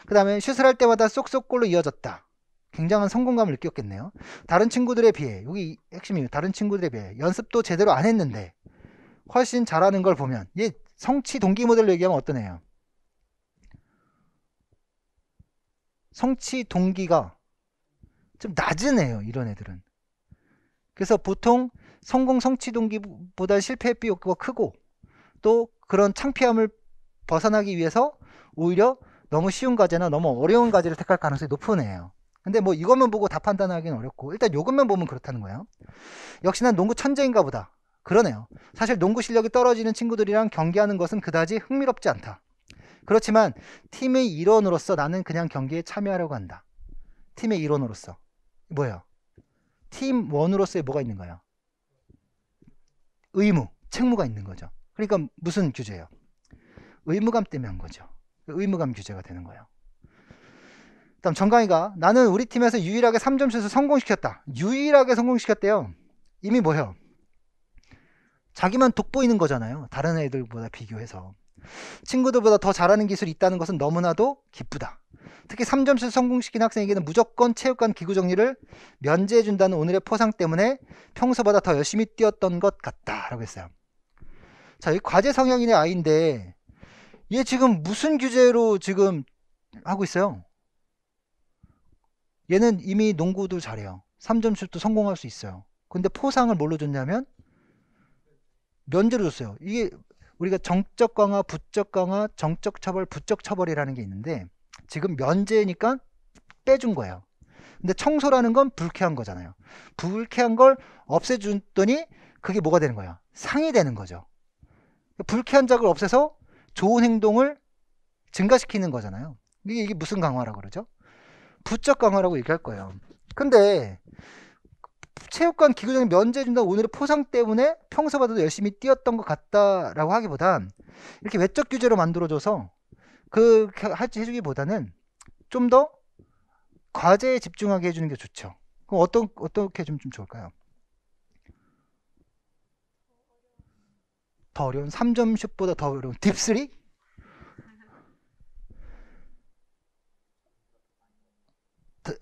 그 다음에 슛을 할 때마다 쏙쏙 골로 이어졌다. 굉장한 성공감을 느꼈겠네요. 다른 친구들에 비해, 여기 핵심이에요. 다른 친구들에 비해 연습도 제대로 안 했는데 훨씬 잘하는 걸 보면, 얘 성취 동기 모델로 얘기하면 어떤 애예요? 성취 동기가 좀 낮은 애예요. 이런 애들은. 그래서 보통 성공 성취 동기보다 실패 비율가 크고 또 그런 창피함을 벗어나기 위해서 오히려 너무 쉬운 과제나 너무 어려운 과제를 택할 가능성이 높은 애예요. 근데 뭐 이것만 보고 다 판단하기는 어렵고 일단 요것만 보면 그렇다는 거예요. 역시 난 농구 천재인가 보다. 그러네요. 사실 농구 실력이 떨어지는 친구들이랑 경기하는 것은 그다지 흥미롭지 않다. 그렇지만 팀의 일원으로서 나는 그냥 경기에 참여하려고 한다. 팀의 일원으로서. 뭐예요? 팀원으로서의 뭐가 있는 거예요? 의무, 책무가 있는 거죠. 그러니까 무슨 규제예요? 의무감 때문에 한 거죠. 의무감 규제가 되는 거예요. 다음 정강이가 나는 우리 팀에서 유일하게 3점슛을 성공시켰다. 유일하게 성공시켰대요. 이미 뭐예요? 자기만 돋보이는 거잖아요. 다른 애들보다 비교해서. 친구들보다 더 잘하는 기술이 있다는 것은 너무나도 기쁘다. 특히 3점슛 성공시킨 학생에게는 무조건 체육관 기구 정리를 면제해준다는 오늘의 포상 때문에 평소보다 더 열심히 뛰었던 것 같다 라고 했어요. 자, 이 과제 성향인의 아이인데 얘 지금 무슨 규제로 지금 하고 있어요? 얘는 이미 농구도 잘해요. 3점슛도 성공할 수 있어요. 근데 포상을 뭘로 줬냐면 면제로 줬어요. 이게 우리가 정적 강화, 부적 강화, 정적 처벌, 부적 처벌이라는 게 있는데 지금 면제니까 빼준 거예요. 근데 청소라는 건 불쾌한 거잖아요. 불쾌한 걸 없애줬더니 그게 뭐가 되는 거야? 상이 되는 거죠. 불쾌한 적을 없애서 좋은 행동을 증가시키는 거잖아요. 이게 무슨 강화라고 그러죠? 부적 강화라고 얘기할 거예요. 근데 체육관 기구장에 면제해준다는 오늘의 포상 때문에 평소보다도 열심히 뛰었던 것 같다라고 하기보단 이렇게 외적 규제로 만들어줘서 그 해주기보다는 좀 더 과제에 집중하게 해주는 게 좋죠. 그럼 어떻게 좀 좋을까요? 더 어려운 3점 슛보다 더 어려운 딥3?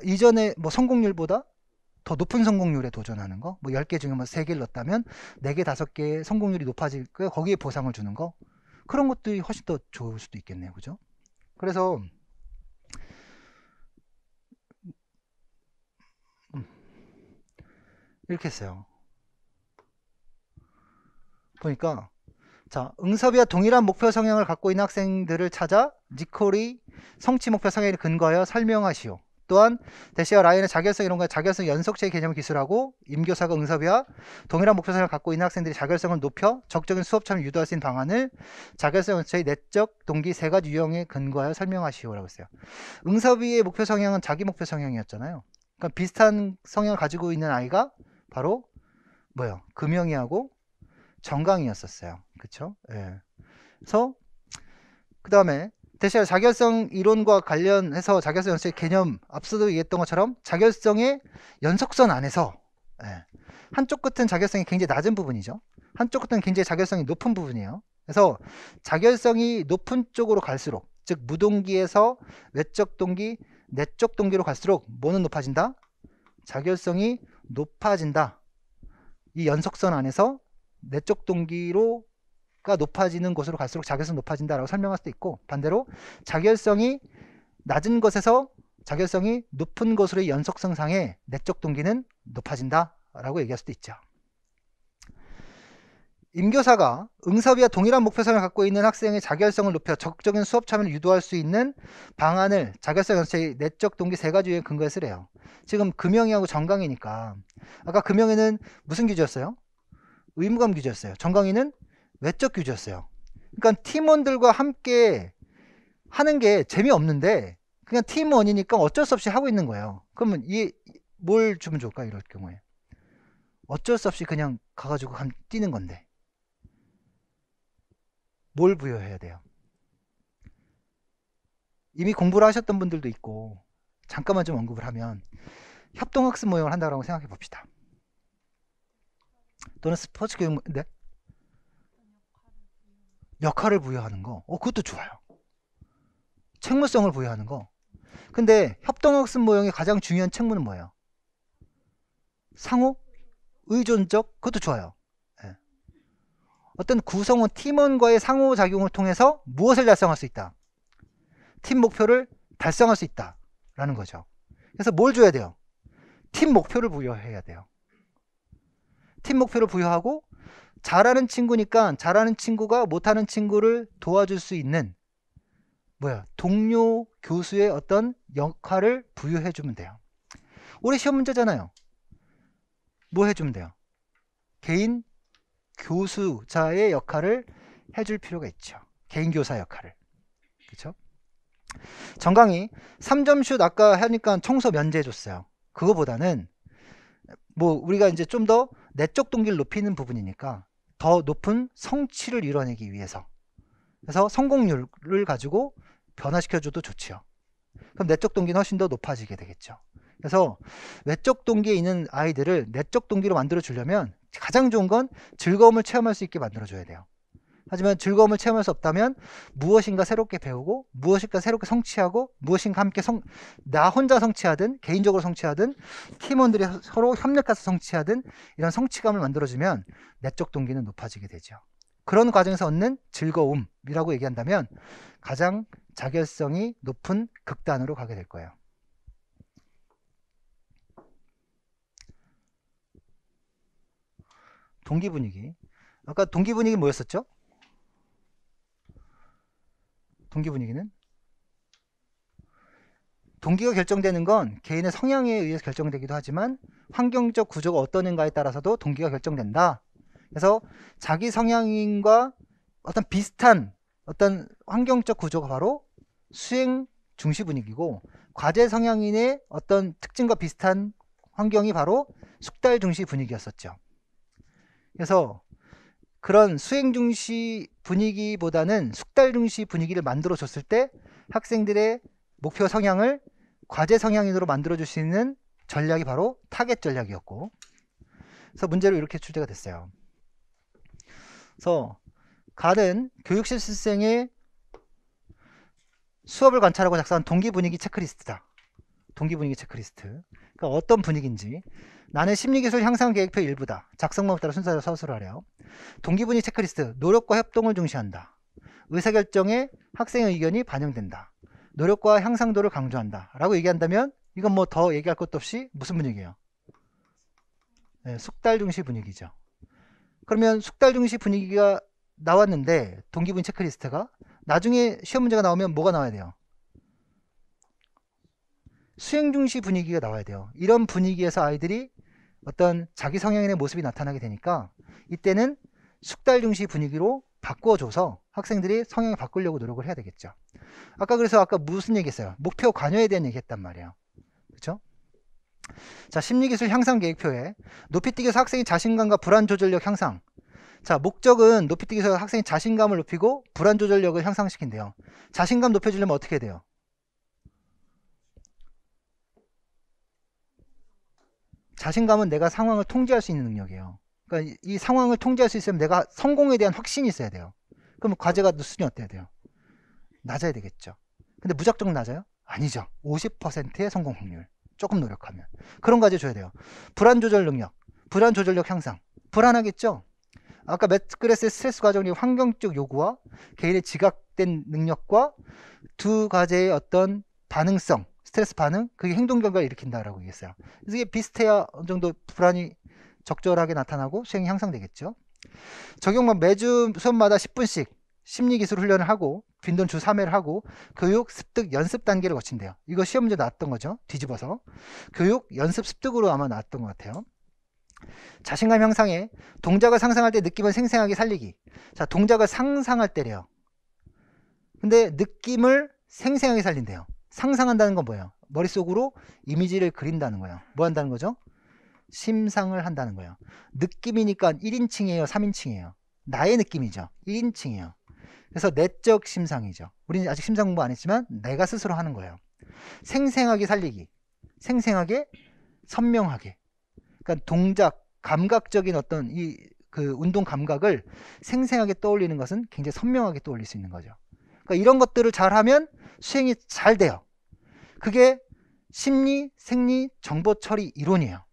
이전에 뭐 성공률보다 더 높은 성공률에 도전하는 거, 뭐 10개 중에 뭐 3개를 넣었다면 4개, 5개 성공률이 높아질 거예요. 거기에 보상을 주는 거. 그런 것들이 훨씬 더 좋을 수도 있겠네요. 그죠? 그래서 이렇게 했어요. 보니까 자, 응섭이와 동일한 목표 성향을 갖고 있는 학생들을 찾아 니콜이 성취 목표 성향을 근거하여 설명하시오. 또한 대시와 라이언의 자결성 이론과 자결성 연속체의 개념을 기술하고 임교사가 응섭이와 동일한 목표 성향을 갖고 있는 학생들이 자결성을 높여 적극적인 수업 참여를 유도할 수 있는 방안을 자결성 연속체의 내적 동기 3가지 유형에 근거하여 설명하시오라고 했어요. 응섭이의 목표 성향은 자기 목표 성향이었잖아요. 그러니까 비슷한 성향을 가지고 있는 아이가 바로 뭐예요? 금영이하고 정강이었었어요. 그쵸? 예. 그래서 그 다음에 대신에 자결성 이론과 관련해서 자결성 연습의 개념 앞서도 얘기했던 것처럼 자결성의 연속선 안에서 예. 한쪽 끝은 자결성이 굉장히 낮은 부분이죠. 한쪽 끝은 굉장히 자결성이 높은 부분이에요. 그래서 자결성이 높은 쪽으로 갈수록 즉 무동기에서 외적 동기, 내적 동기로 갈수록 뭐는 높아진다? 자결성이 높아진다. 이 연속선 안에서 내적 동기로가 높아지는 곳으로 갈수록 자결성이 높아진다라고 설명할 수도 있고 반대로 자결성이 낮은 것에서 자결성이 높은 것으로의 연속성상의 내적 동기는 높아진다라고 얘기할 수도 있죠. 임교사가 응사비와 동일한 목표성을 갖고 있는 학생의 자결성을 높여 적극적인 수업 참여를 유도할 수 있는 방안을 자결성 연습의 내적 동기 세 가지 유형에 근거해 쓰래요. 지금 금영이하고 정강이니까 아까 금영이는 무슨 규제였어요? 의무감 규제였어요. 정강이는 외적 규제였어요. 그러니까 팀원들과 함께 하는 게 재미없는데 그냥 팀원이니까 어쩔 수 없이 하고 있는 거예요. 그러면 뭘 주면 좋을까 이럴 경우에? 어쩔 수 없이 그냥 가가지고 뛰는 건데 뭘 부여해야 돼요? 이미 공부를 하셨던 분들도 있고 잠깐만 좀 언급을 하면 협동학습 모형을 한다고 생각해 봅시다. 또는 스포츠 교육, 네? 역할을 부여하는 거. 그것도 좋아요. 책무성을 부여하는 거. 근데 협동학습 모형의 가장 중요한 책무는 뭐예요? 상호? 의존적? 그것도 좋아요. 네. 어떤 구성원 팀원과의 상호작용을 통해서 무엇을 달성할 수 있다? 팀 목표를 달성할 수 있다 라는 거죠. 그래서 뭘 줘야 돼요? 팀 목표를 부여해야 돼요. 팀 목표를 부여하고 잘하는 친구니까 잘하는 친구가 못하는 친구를 도와줄 수 있는 동료 교수의 어떤 역할을 부여해 주면 돼요. 올해 시험 문제잖아요. 뭐 해주면 돼요? 개인 교수자의 역할을 해줄 필요가 있죠. 개인 교사 역할을. 그렇죠? 정강이 3점 슛 아까 하니까 청소 면제해 줬어요. 그거보다는 우리가 이제 좀 더 내적 동기를 높이는 부분이니까 더 높은 성취를 이뤄내기 위해서 그래서 성공률을 가지고 변화시켜줘도 좋죠. 그럼 내적 동기는 훨씬 더 높아지게 되겠죠. 그래서 외적 동기에 있는 아이들을 내적 동기로 만들어 주려면 가장 좋은 건 즐거움을 체험할 수 있게 만들어 줘야 돼요. 하지만 즐거움을 체험할 수 없다면 무엇인가 새롭게 배우고 무엇인가 새롭게 성취하고 무엇인가 함께 나 혼자 성취하든 개인적으로 성취하든 팀원들이 서로 협력해서 성취하든 이런 성취감을 만들어주면 내적 동기는 높아지게 되죠. 그런 과정에서 얻는 즐거움이라고 얘기한다면 가장 자결성이 높은 극단으로 가게 될 거예요. 동기 분위기. 아까 동기 분위기 뭐였었죠? 동기 분위기는 동기가 결정되는 건 개인의 성향에 의해서 결정되기도 하지만 환경적 구조가 어떠는가에 따라서도 동기가 결정된다. 그래서 자기 성향인과 어떤 비슷한 어떤 환경적 구조가 바로 수행 중시 분위기고 과제 성향인의 어떤 특징과 비슷한 환경이 바로 숙달 중시 분위기였었죠. 그래서 그런 수행 중시 분위기보다는 숙달 중시 분위기를 만들어 줬을 때 학생들의 목표 성향을 과제 성향인으로 만들어 줄 수 있는 전략이 바로 타겟 전략이었고 그래서 문제로 이렇게 출제가 됐어요. 그래서 가는 교육실 실생의 수업을 관찰하고 작성한 동기 분위기 체크리스트다. 동기 분위기 체크리스트. 그러니까 어떤 분위기인지 나는 심리기술 향상 계획표 일부다. 작성법에 따라 순서대로 서술을 하래요. 동기 분위기 체크리스트. 노력과 협동을 중시한다. 의사결정에 학생의 의견이 반영된다. 노력과 향상도를 강조한다. 라고 얘기한다면 이건 뭐 더 얘기할 것도 없이 무슨 분위기예요? 네, 숙달 중시 분위기죠. 그러면 숙달 중시 분위기가 나왔는데 동기 분위기 체크리스트가 나중에 시험 문제가 나오면 뭐가 나와야 돼요? 수행 중시 분위기가 나와야 돼요. 이런 분위기에서 아이들이 어떤 자기 성향인의 모습이 나타나게 되니까 이때는 숙달 중시 분위기로 바꿔줘서 학생들이 성향을 바꾸려고 노력을 해야 되겠죠. 아까 무슨 얘기했어요? 목표 관여에 대한 얘기했단 말이에요. 그렇죠? 자, 심리기술 향상 계획표에 높이뛰기에서 학생의 자신감과 불안 조절력 향상. 자, 목적은 높이뛰기에서 학생이 자신감을 높이고 불안 조절력을 향상시킨대요. 자신감 높여주려면 어떻게 해야 돼요? 자신감은 내가 상황을 통제할 수 있는 능력이에요. 그러니까 이 상황을 통제할 수 있으면 내가 성공에 대한 확신이 있어야 돼요. 그럼 과제가 수준이 어때야 돼요? 낮아야 되겠죠. 근데 무작정 낮아요? 아니죠. 50%의 성공 확률. 조금 노력하면. 그런 과제 줘야 돼요. 불안 조절 능력, 불안 조절력 향상. 불안하겠죠? 아까 매트그레스의 스트레스 과정이 환경적 요구와 개인의 지각된 능력과 두 가지의 어떤 반응성, 스트레스 반응, 그게 행동 결과를 일으킨다라고 얘기했어요. 그래서 이게 비슷해야 어느 정도 불안이 적절하게 나타나고 수행이 향상되겠죠. 적용만 매주 수업마다 10분씩 심리기술 훈련을 하고 빈도는 주 3회를 하고 교육, 습득, 연습 단계를 거친대요. 이거 시험 문제 나왔던 거죠. 뒤집어서. 교육, 연습, 습득으로 아마 나왔던 것 같아요. 자신감 향상에 동작을 상상할 때 느낌을 생생하게 살리기. 자, 동작을 상상할 때래요. 근데 느낌을 생생하게 살린대요. 상상한다는 건 뭐예요? 머릿속으로 이미지를 그린다는 거예요. 뭐 한다는 거죠? 심상을 한다는 거예요. 느낌이니까 1인칭이에요? 3인칭이에요? 나의 느낌이죠. 1인칭이에요. 그래서 내적 심상이죠. 우리는 아직 심상 공부 안 했지만 내가 스스로 하는 거예요. 생생하게 살리기. 생생하게, 선명하게. 그러니까 동작, 감각적인 어떤 그 운동 감각을 생생하게 떠올리는 것은 굉장히 선명하게 떠올릴 수 있는 거죠. 그러니까 이런 것들을 잘하면 수행이 잘 돼요. 그게 심리, 생리, 정보 처리 이론이에요.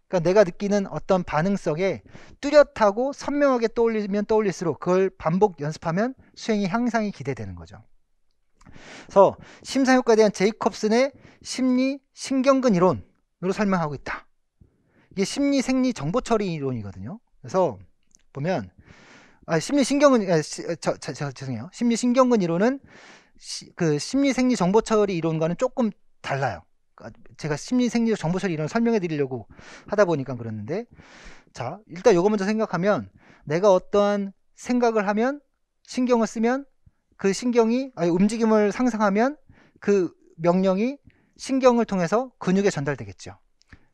그러니까 내가 느끼는 어떤 반응성에 뚜렷하고 선명하게 떠올리면 떠올릴수록 그걸 반복 연습하면 수행이 향상이 기대되는 거죠. 그래서 심사효과에 대한 제이콥슨의 심리 신경근 이론으로 설명하고 있다. 이게 심리 생리 정보 처리 이론이거든요. 그래서 보면 심리 신경근 죄송해요. 심리 신경근 이론은 그 심리 생리 정보 처리 이론과는 조금 달라요. 제가 심리 생리 정보 처리 이론을 설명해 드리려고 하다 보니까 그랬는데, 자, 일단 요거 먼저 생각하면 내가 어떠한 생각을 하면 신경을 쓰면 그 신경이 움직임을 상상하면 그 명령이 신경을 통해서 근육에 전달되겠죠.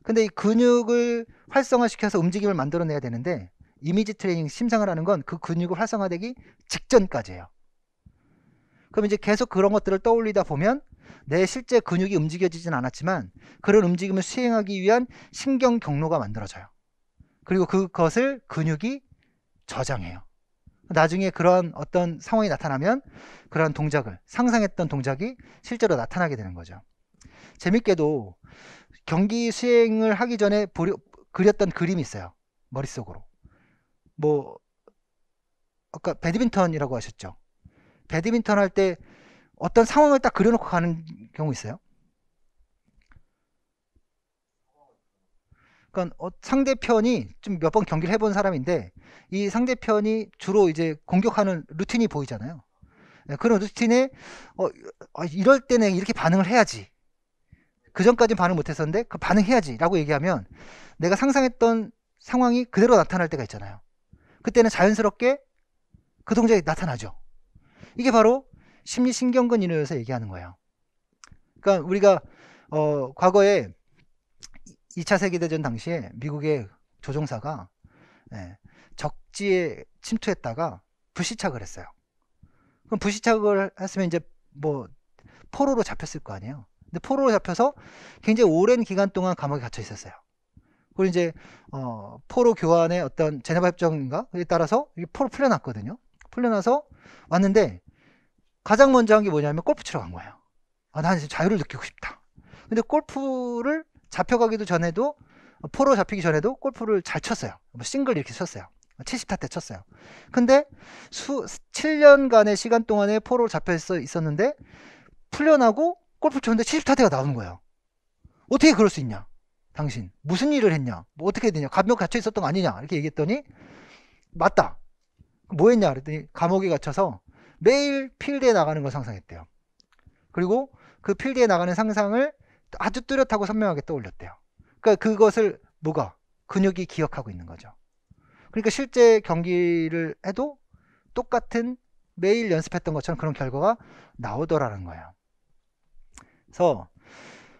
근데 이 근육을 활성화시켜서 움직임을 만들어내야 되는데 이미지 트레이닝 심상을 하는 건 그 근육을 활성화되기 직전까지예요. 그럼 이제 계속 그런 것들을 떠올리다 보면 내 실제 근육이 움직여지진 않았지만 그런 움직임을 수행하기 위한 신경 경로가 만들어져요. 그리고 그것을 근육이 저장해요. 나중에 그런 어떤 상황이 나타나면 그런 동작을 상상했던 동작이 실제로 나타나게 되는 거죠. 재밌게도 경기 수행을 하기 전에 그렸던 그림이 있어요. 머릿속으로. 뭐 아까 배드민턴이라고 하셨죠. 배드민턴 할 때 어떤 상황을 딱 그려놓고 가는 경우 있어요. 그러니까 상대편이 좀 몇 번 경기를 해본 사람인데 이 상대편이 주로 이제 공격하는 루틴이 보이잖아요. 그런 루틴에 이럴 때는 이렇게 반응을 해야지. 그 전까지는 반응 못했었는데 그 반응해야지 라고 얘기하면 내가 상상했던 상황이 그대로 나타날 때가 있잖아요. 그때는 자연스럽게 그 동작이 나타나죠. 이게 바로 심리신경근 이론에서 얘기하는 거예요. 그러니까 우리가 과거에 2차 세계대전 당시에 미국의 조종사가 적지에 침투했다가 불시착을 했어요. 그럼 불시착을 했으면 이제 뭐 포로로 잡혔을 거 아니에요. 근데 포로로 잡혀서 굉장히 오랜 기간 동안 감옥에 갇혀 있었어요. 그리고 이제 포로 교환의 어떤 제네바 협정인가에 따라서 포로 풀려났거든요. 풀려나서 왔는데 가장 먼저 한 게 뭐냐면 골프 치러 간 거예요. 나는 지금 자유를 느끼고 싶다. 근데 골프를 잡혀가기도 전에도 포로 잡히기 전에도 골프를 잘 쳤어요. 싱글 이렇게 쳤어요. 70타 때 쳤어요. 근데 7년간의 시간 동안에 포로 잡혀 있었는데 풀려나고 골프 쳤는데 70타 때가 나오는 거예요. 어떻게 그럴 수 있냐? 당신 무슨 일을 했냐? 뭐 어떻게 되냐? 감옥에 갇혀 있었던 거 아니냐? 이렇게 얘기했더니 맞다. 뭐 했냐? 그랬더니 감옥에 갇혀서 매일 필드에 나가는 걸 상상했대요. 그리고 그 필드에 나가는 상상을 아주 뚜렷하고 선명하게 떠올렸대요. 그러니까 그것을 근육이 기억하고 있는 거죠. 그러니까 실제 경기를 해도 똑같은 매일 연습했던 것처럼 그런 결과가 나오더라는 거예요. 그래서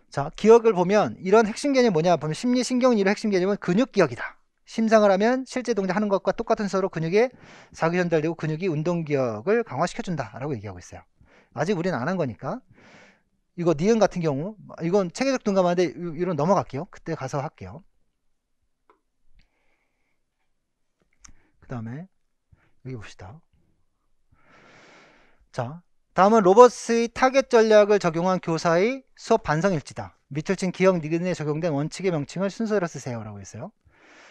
자, 기억을 보면 이런 핵심 개념이 뭐냐 보면 심리신경이론 핵심 개념은 근육기억이다. 심상을 하면 실제 동작 하는 것과 똑같은 순서로 근육에 자극이 전달되고 근육이 운동기억을 강화시켜준다 라고 얘기하고 있어요. 아직 우리는 안 한 거니까. 이거 니은 같은 경우 이건 체계적 둔감한데 이런 넘어갈게요. 그때 가서 할게요. 그 다음에 여기 봅시다. 자, 다음은 로버스의 타겟 전략을 적용한 교사의 수업 반성일지다. 밑을 친 기억 니은에 적용된 원칙의 명칭을 순서대로 쓰세요 라고 했어요.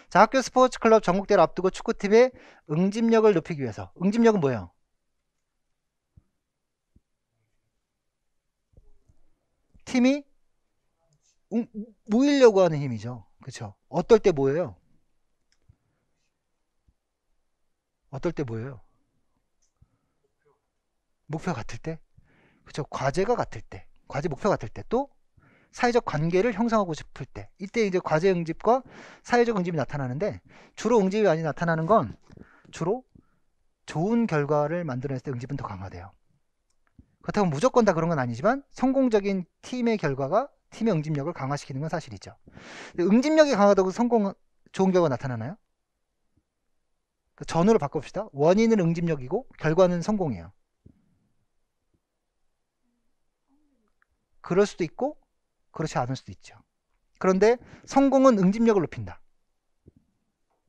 자, 학교 스포츠 클럽 전국대회를 앞두고 축구팀의 응집력을 높이기 위해서. 응집력은 뭐예요? 팀이 모이려고 하는 힘이죠. 그쵸? 어떨 때 모여요? 어떨 때 모여요? 목표 같을 때? 그쵸? 과제가 같을 때. 과제 목표 같을 때. 또 사회적 관계를 형성하고 싶을 때. 이때 이제 과제 응집과 사회적 응집이 나타나는데 주로 응집이 많이 나타나는 건 주로 좋은 결과를 만들어낼 때 응집은 더 강화돼요. 그렇다고 무조건 다 그런 건 아니지만 성공적인 팀의 결과가 팀의 응집력을 강화시키는 건 사실이죠. 근데 응집력이 강하다고 좋은 결과가 나타나나요? 그 전후를 바꿔봅시다. 원인은 응집력이고 결과는 성공이에요. 그럴 수도 있고 그렇지 않을 수도 있죠. 그런데 성공은 응집력을 높인다.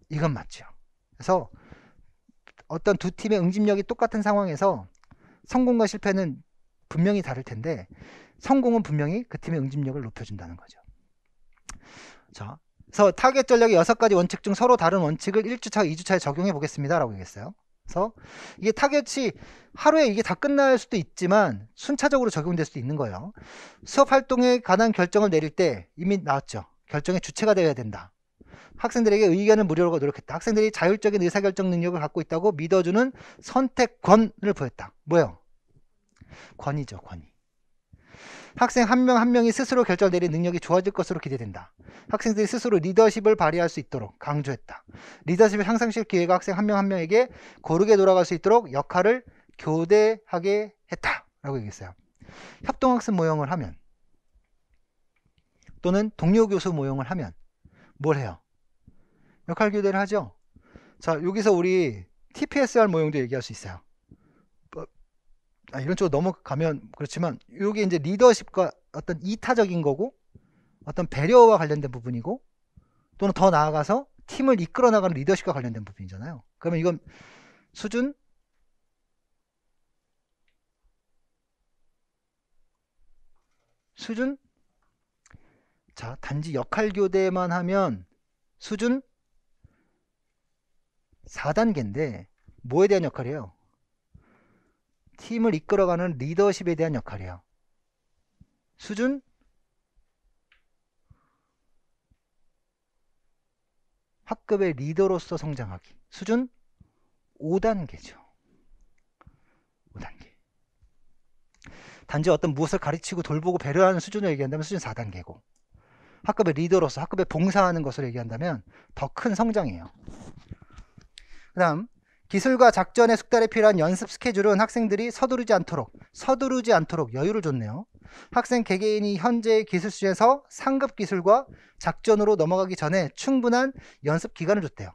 이건 맞죠. 그래서 어떤 두 팀의 응집력이 똑같은 상황에서 성공과 실패는 분명히 다를 텐데 성공은 분명히 그 팀의 응집력을 높여준다는 거죠. 자, 그래서 타겟 전략의 6가지 원칙 중 서로 다른 원칙을 1주차, 2주차에 적용해 보겠습니다 라고 얘기했어요. 그래서 이게 타겟이 하루에 이게 다 끝날 수도 있지만 순차적으로 적용될 수도 있는 거예요. 수업 활동에 관한 결정을 내릴 때 이미 나왔죠. 결정의 주체가 되어야 된다. 학생들에게 의견을 무료로 노력했다. 학생들이 자율적인 의사결정 능력을 갖고 있다고 믿어주는 선택권을 보였다. 뭐예요? 권위죠, 권위. 학생 한 명 한 명이 스스로 결정을 내릴 능력이 좋아질 것으로 기대된다. 학생들이 스스로 리더십을 발휘할 수 있도록 강조했다. 리더십을 향상시킬 기회가 학생 한 명 한 명에게 고르게 돌아갈 수 있도록 역할을 교대하게 했다 라고 얘기했어요. 협동학습 모형을 하면 또는 동료 교수 모형을 하면 뭘 해요? 역할 교대를 하죠. 자, 여기서 우리 TPSR 모형도 얘기할 수 있어요. 이런 쪽으로 넘어가면 그렇지만 이게 이제 리더십과 어떤 이타적인 거고 어떤 배려와 관련된 부분이고 또는 더 나아가서 팀을 이끌어 나가는 리더십과 관련된 부분이잖아요. 그러면 이건 수준 자, 단지 역할 교대만 하면 수준 4단계인데 뭐에 대한 역할이에요? 팀을 이끌어가는 리더십에 대한 역할이에요. 수준 학급의 리더로서 성장하기. 수준 5단계죠. 5단계. 단지 어떤 무엇을 가르치고 돌보고 배려하는 수준을 얘기한다면 수준 4단계고 학급의 리더로서 학급에 봉사하는 것을 얘기한다면 더 큰 성장이에요. 그 다음 기술과 작전의 숙달에 필요한 연습 스케줄은 학생들이 서두르지 않도록 여유를 줬네요. 학생 개개인이 현재의 기술 수준에서 상급 기술과 작전으로 넘어가기 전에 충분한 연습 기간을 줬대요.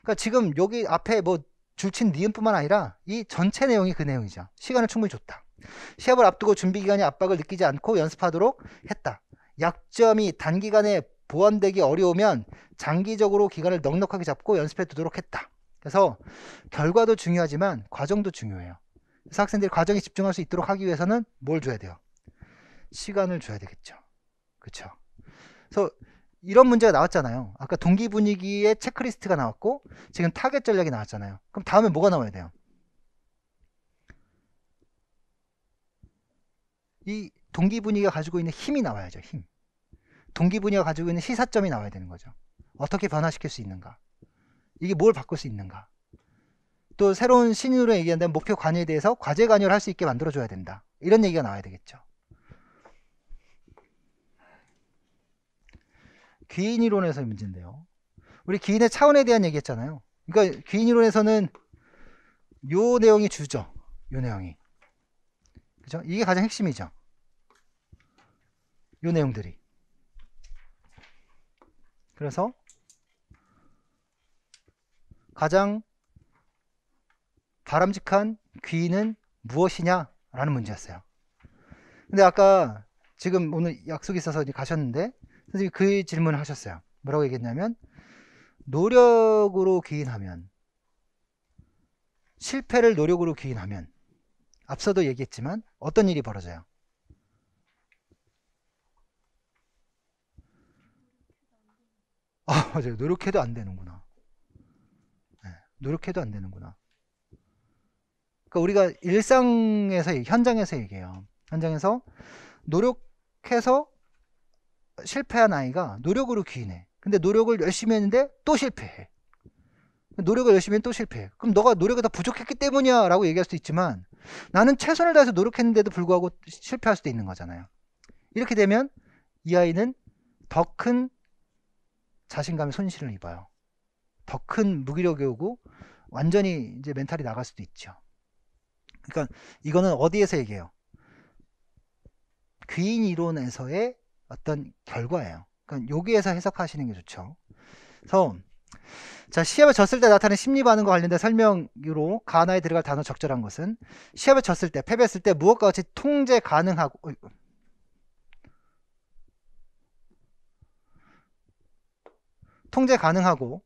그러니까 지금 여기 앞에 뭐 줄친 니은뿐만 아니라 이 전체 내용이 그 내용이죠. 시간을 충분히 줬다. 시합을 앞두고 준비 기간에 압박을 느끼지 않고 연습하도록 했다. 약점이 단기간에 보완되기 어려우면 장기적으로 기간을 넉넉하게 잡고 연습해 두도록 했다. 그래서 결과도 중요하지만 과정도 중요해요. 그래서 학생들이 과정에 집중할 수 있도록 하기 위해서는 뭘 줘야 돼요? 시간을 줘야 되겠죠. 그렇죠? 그래서 이런 문제가 나왔잖아요. 아까 동기 분위기의 체크리스트가 나왔고 지금 타겟 전략이 나왔잖아요. 그럼 다음에 뭐가 나와야 돼요? 이 동기 분위기가 가지고 있는 힘이 나와야죠. 힘. 동기 분위기가 가지고 있는 시사점이 나와야 되는 거죠. 어떻게 변화시킬 수 있는가? 이게 뭘 바꿀 수 있는가? 또 새로운 신인으로 얘기한다면 목표 관여에 대해서 과제 관여를 할 수 있게 만들어줘야 된다. 이런 얘기가 나와야 되겠죠. 귀인 이론에서의 문제인데요. 우리 귀인의 차원에 대한 얘기 했잖아요. 그러니까 귀인 이론에서는 요 내용이 주죠. 요 내용이. 그죠? 이게 가장 핵심이죠. 요 내용들이. 그래서 가장 바람직한 귀인은 무엇이냐? 라는 문제였어요. 근데 아까 지금 오늘 약속이 있어서 이제 가셨는데 선생님이 그 질문을 하셨어요. 뭐라고 얘기했냐면 노력으로 귀인하면, 실패를 노력으로 귀인하면 앞서도 얘기했지만 어떤 일이 벌어져요? 아, 맞아요. 노력해도 안 되는구나. 네, 노력해도 안 되는구나. 그러니까 우리가 일상에서, 현장에서 얘기해요. 현장에서 노력해서 실패한 아이가 노력으로 귀인해. 근데 노력을 열심히 했는데 또 실패해. 노력을 열심히 했는데 또 실패해. 그럼 너가 노력이 더 부족했기 때문이야 라고 얘기할 수도 있지만, 나는 최선을 다해서 노력했는데도 불구하고 실패할 수도 있는 거잖아요. 이렇게 되면 이 아이는 더 큰 자신감의 손실을 입어요. 더 큰 무기력이 오고 완전히 이제 멘탈이 나갈 수도 있죠. 그러니까 이거는 어디에서 얘기해요? 귀인 이론에서의 어떤 결과예요. 그러니까 여기에서 해석하시는 게 좋죠. 그래서 자, 시합에 졌을 때 나타나는 심리 반응과 관련된 설명으로 가나에 들어갈 단어 적절한 것은, 시합에 졌을 때, 패배했을 때 무엇과 같이 통제 가능하고, 통제 가능하고,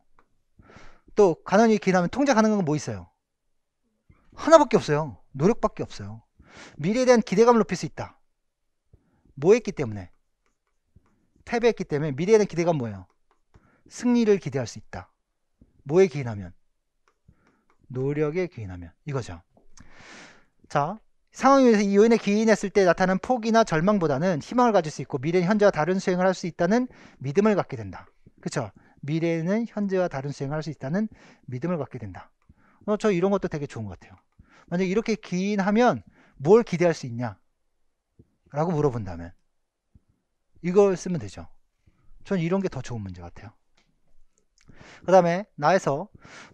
또 가난이 기인하면 통제 가능한 건 뭐 있어요? 하나밖에 없어요. 노력밖에 없어요. 미래에 대한 기대감을 높일 수 있다. 뭐 했기 때문에? 패배했기 때문에 미래에 대한 기대감 뭐예요? 승리를 기대할 수 있다. 뭐에 기인하면? 노력에 기인하면. 이거죠. 자, 상황에 의해서 이 요인에 기인했을 때 나타나는 포기나 절망보다는 희망을 가질 수 있고, 미래는 현재와 다른 수행을 할 수 있다는 믿음을 갖게 된다. 그쵸? 미래는 현재와 다른 수행을 할 수 있다는 믿음을 갖게 된다. 저 이런 것도 되게 좋은 것 같아요. 만약에 이렇게 기인하면 뭘 기대할 수 있냐? 라고 물어본다면 이걸 쓰면 되죠. 전 이런 게 더 좋은 문제 같아요. 그 다음에 나에서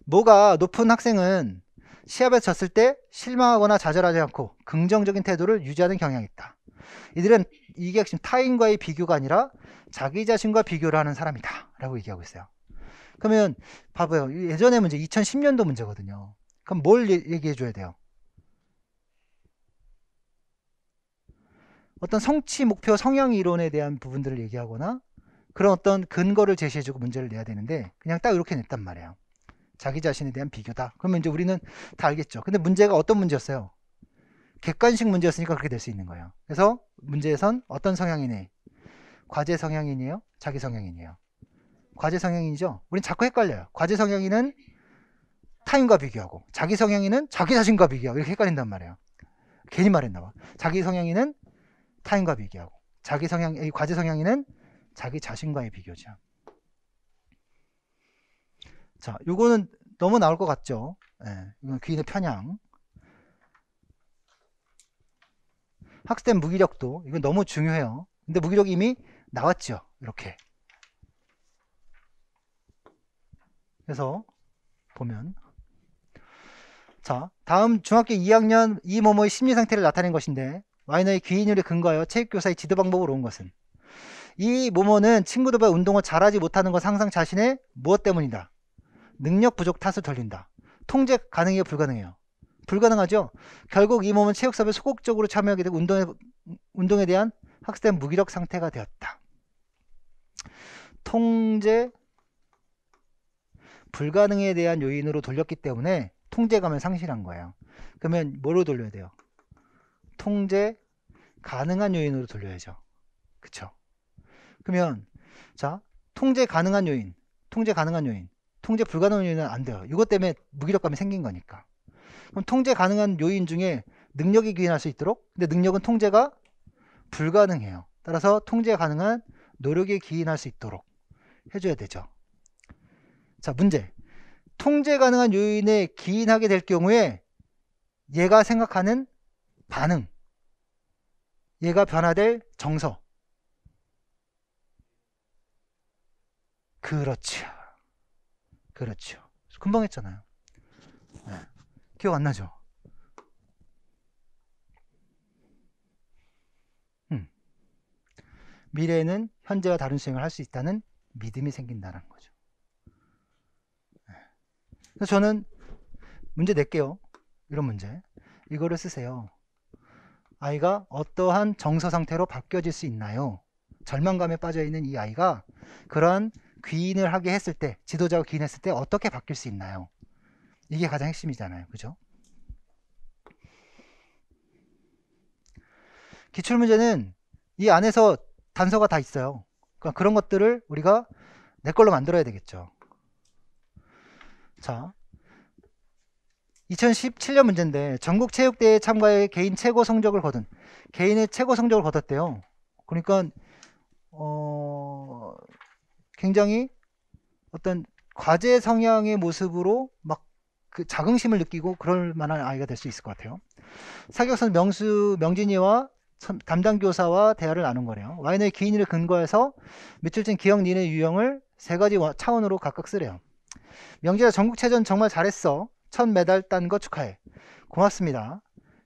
뭐가 높은 학생은 시합에 졌을 때 실망하거나 좌절하지 않고 긍정적인 태도를 유지하는 경향이 있다. 이들은, 이게 핵심, 타인과의 비교가 아니라 자기 자신과 비교를 하는 사람이다 라고 얘기하고 있어요. 그러면 봐봐요. 예전의 문제 2010년도 문제거든요. 그럼 뭘 얘기해 줘야 돼요? 어떤 성취 목표 성향 이론에 대한 부분들을 얘기하거나 그런 어떤 근거를 제시해주고 문제를 내야 되는데 그냥 딱 이렇게 냈단 말이에요. 자기 자신에 대한 비교다. 그러면 이제 우리는 다 알겠죠. 근데 문제가 어떤 문제였어요? 객관식 문제였으니까 그렇게 될 수 있는 거예요. 그래서 문제에선 어떤 성향이네? 과제 성향인이에요? 자기 성향인이에요? 과제 성향인이죠? 우린 자꾸 헷갈려요. 과제 성향인은 타인과 비교하고, 자기 성향인은 자기 자신과 비교하고, 이렇게 헷갈린단 말이에요. 괜히 말했나 봐. 자기 성향인은 타인과 비교하고, 과제 성향인은 자기 자신과의 비교죠. 자, 요거는 너무 나올 것 같죠? 예, 이건 귀인의 편향. 학습된 무기력도, 이건 너무 중요해요. 근데 무기력이 이미 나왔죠. 이렇게. 그래서 보면, 자, 다음 중학교 2학년 이모모의 심리 상태를 나타낸 것인데, 와이너의 귀인율에 근거하여 체육교사의 지도 방법을 온 것은, 이 모모는 친구들과 운동을 잘하지 못하는 것 항상 자신의 무엇 때문이다? 능력 부족 탓을 돌린다. 통제 가능해요, 불가능해요? 불가능하죠. 결국 이 몸은 체육 수업에 소극적으로 참여하게 되고 운동에 대한 학습된 무기력 상태가 되었다. 통제 불가능에 대한 요인으로 돌렸기 때문에 통제감을 상실한 거예요. 그러면 뭐로 돌려야 돼요? 통제 가능한 요인으로 돌려야죠. 그쵸? 그러면 자, 통제 가능한 요인, 통제 불가능한 요인은 안 돼요. 이것 때문에 무기력감이 생긴 거니까. 그럼 통제 가능한 요인 중에 능력이 기인할 수 있도록, 근데 능력은 통제가 불가능해요. 따라서 통제 가능한 노력에 기인할 수 있도록 해줘야 되죠. 자, 문제. 통제 가능한 요인에 기인하게 될 경우에 얘가 생각하는 반응, 얘가 변화될 정서. 그렇죠. 그렇죠. 금방 했잖아요. 네. 기억 안 나죠? 미래에는 현재와 다른 수행을 할 수 있다는 믿음이 생긴다는 거죠. 그래서 저는 문제 낼게요. 이런 문제. 이거를 쓰세요. 아이가 어떠한 정서 상태로 바뀌어질 수 있나요? 절망감에 빠져 있는 이 아이가 그러한 귀인을 하게 했을 때, 지도자가 귀인했을 때 어떻게 바뀔 수 있나요? 이게 가장 핵심이잖아요. 그죠? 기출문제는 이 안에서 단서가 다 있어요. 그러니까 그런 것들을 우리가 내 걸로 만들어야 되겠죠. 자, 2017년 문제인데 전국체육대회 참가에 개인 최고 성적을 거둔, 개인의 최고 성적을 거뒀대요. 그러니까 굉장히 어떤 과제 성향의 모습으로 막 그 자긍심을 느끼고 그럴 만한 아이가 될 수 있을 것 같아요. 사격선 명진이와 담당 교사와 대화를 나눈 거래요. 와인의 기인을 근거해서 며칠 전 기억 니은의 유형을 세 가지 차원으로 각각 쓰래요. 명진아, 전국체전 정말 잘했어. 첫 메달 딴 거 축하해. 고맙습니다.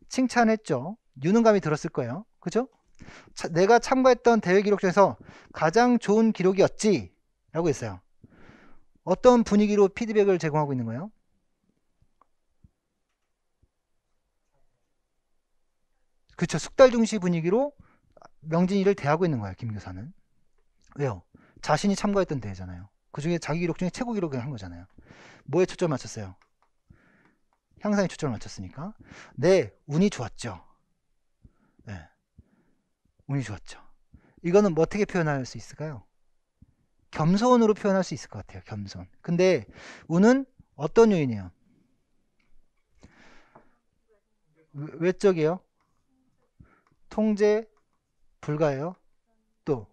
칭찬했죠. 유능감이 들었을 거예요. 그죠? 내가 참가했던 대회 기록 중에서 가장 좋은 기록이었지 라고 했어요. 어떤 분위기로 피드백을 제공하고 있는 거예요? 그쵸, 숙달 중시 분위기로 명진이를 대하고 있는 거예요. 김 교사는. 왜요? 자신이 참가했던 대회잖아요. 그 중에 자기 기록 중에 최고 기록을 한 거잖아요. 뭐에 초점을 맞췄어요? 향상에 초점을 맞췄으니까. 네, 운이 좋았죠. 네, 운이 좋았죠. 이거는 뭐 어떻게 표현할 수 있을까요? 겸손으로 표현할 수 있을 것 같아요. 겸손. 근데 운은 어떤 요인이에요? 외적이에요? 통제 불가예요? 또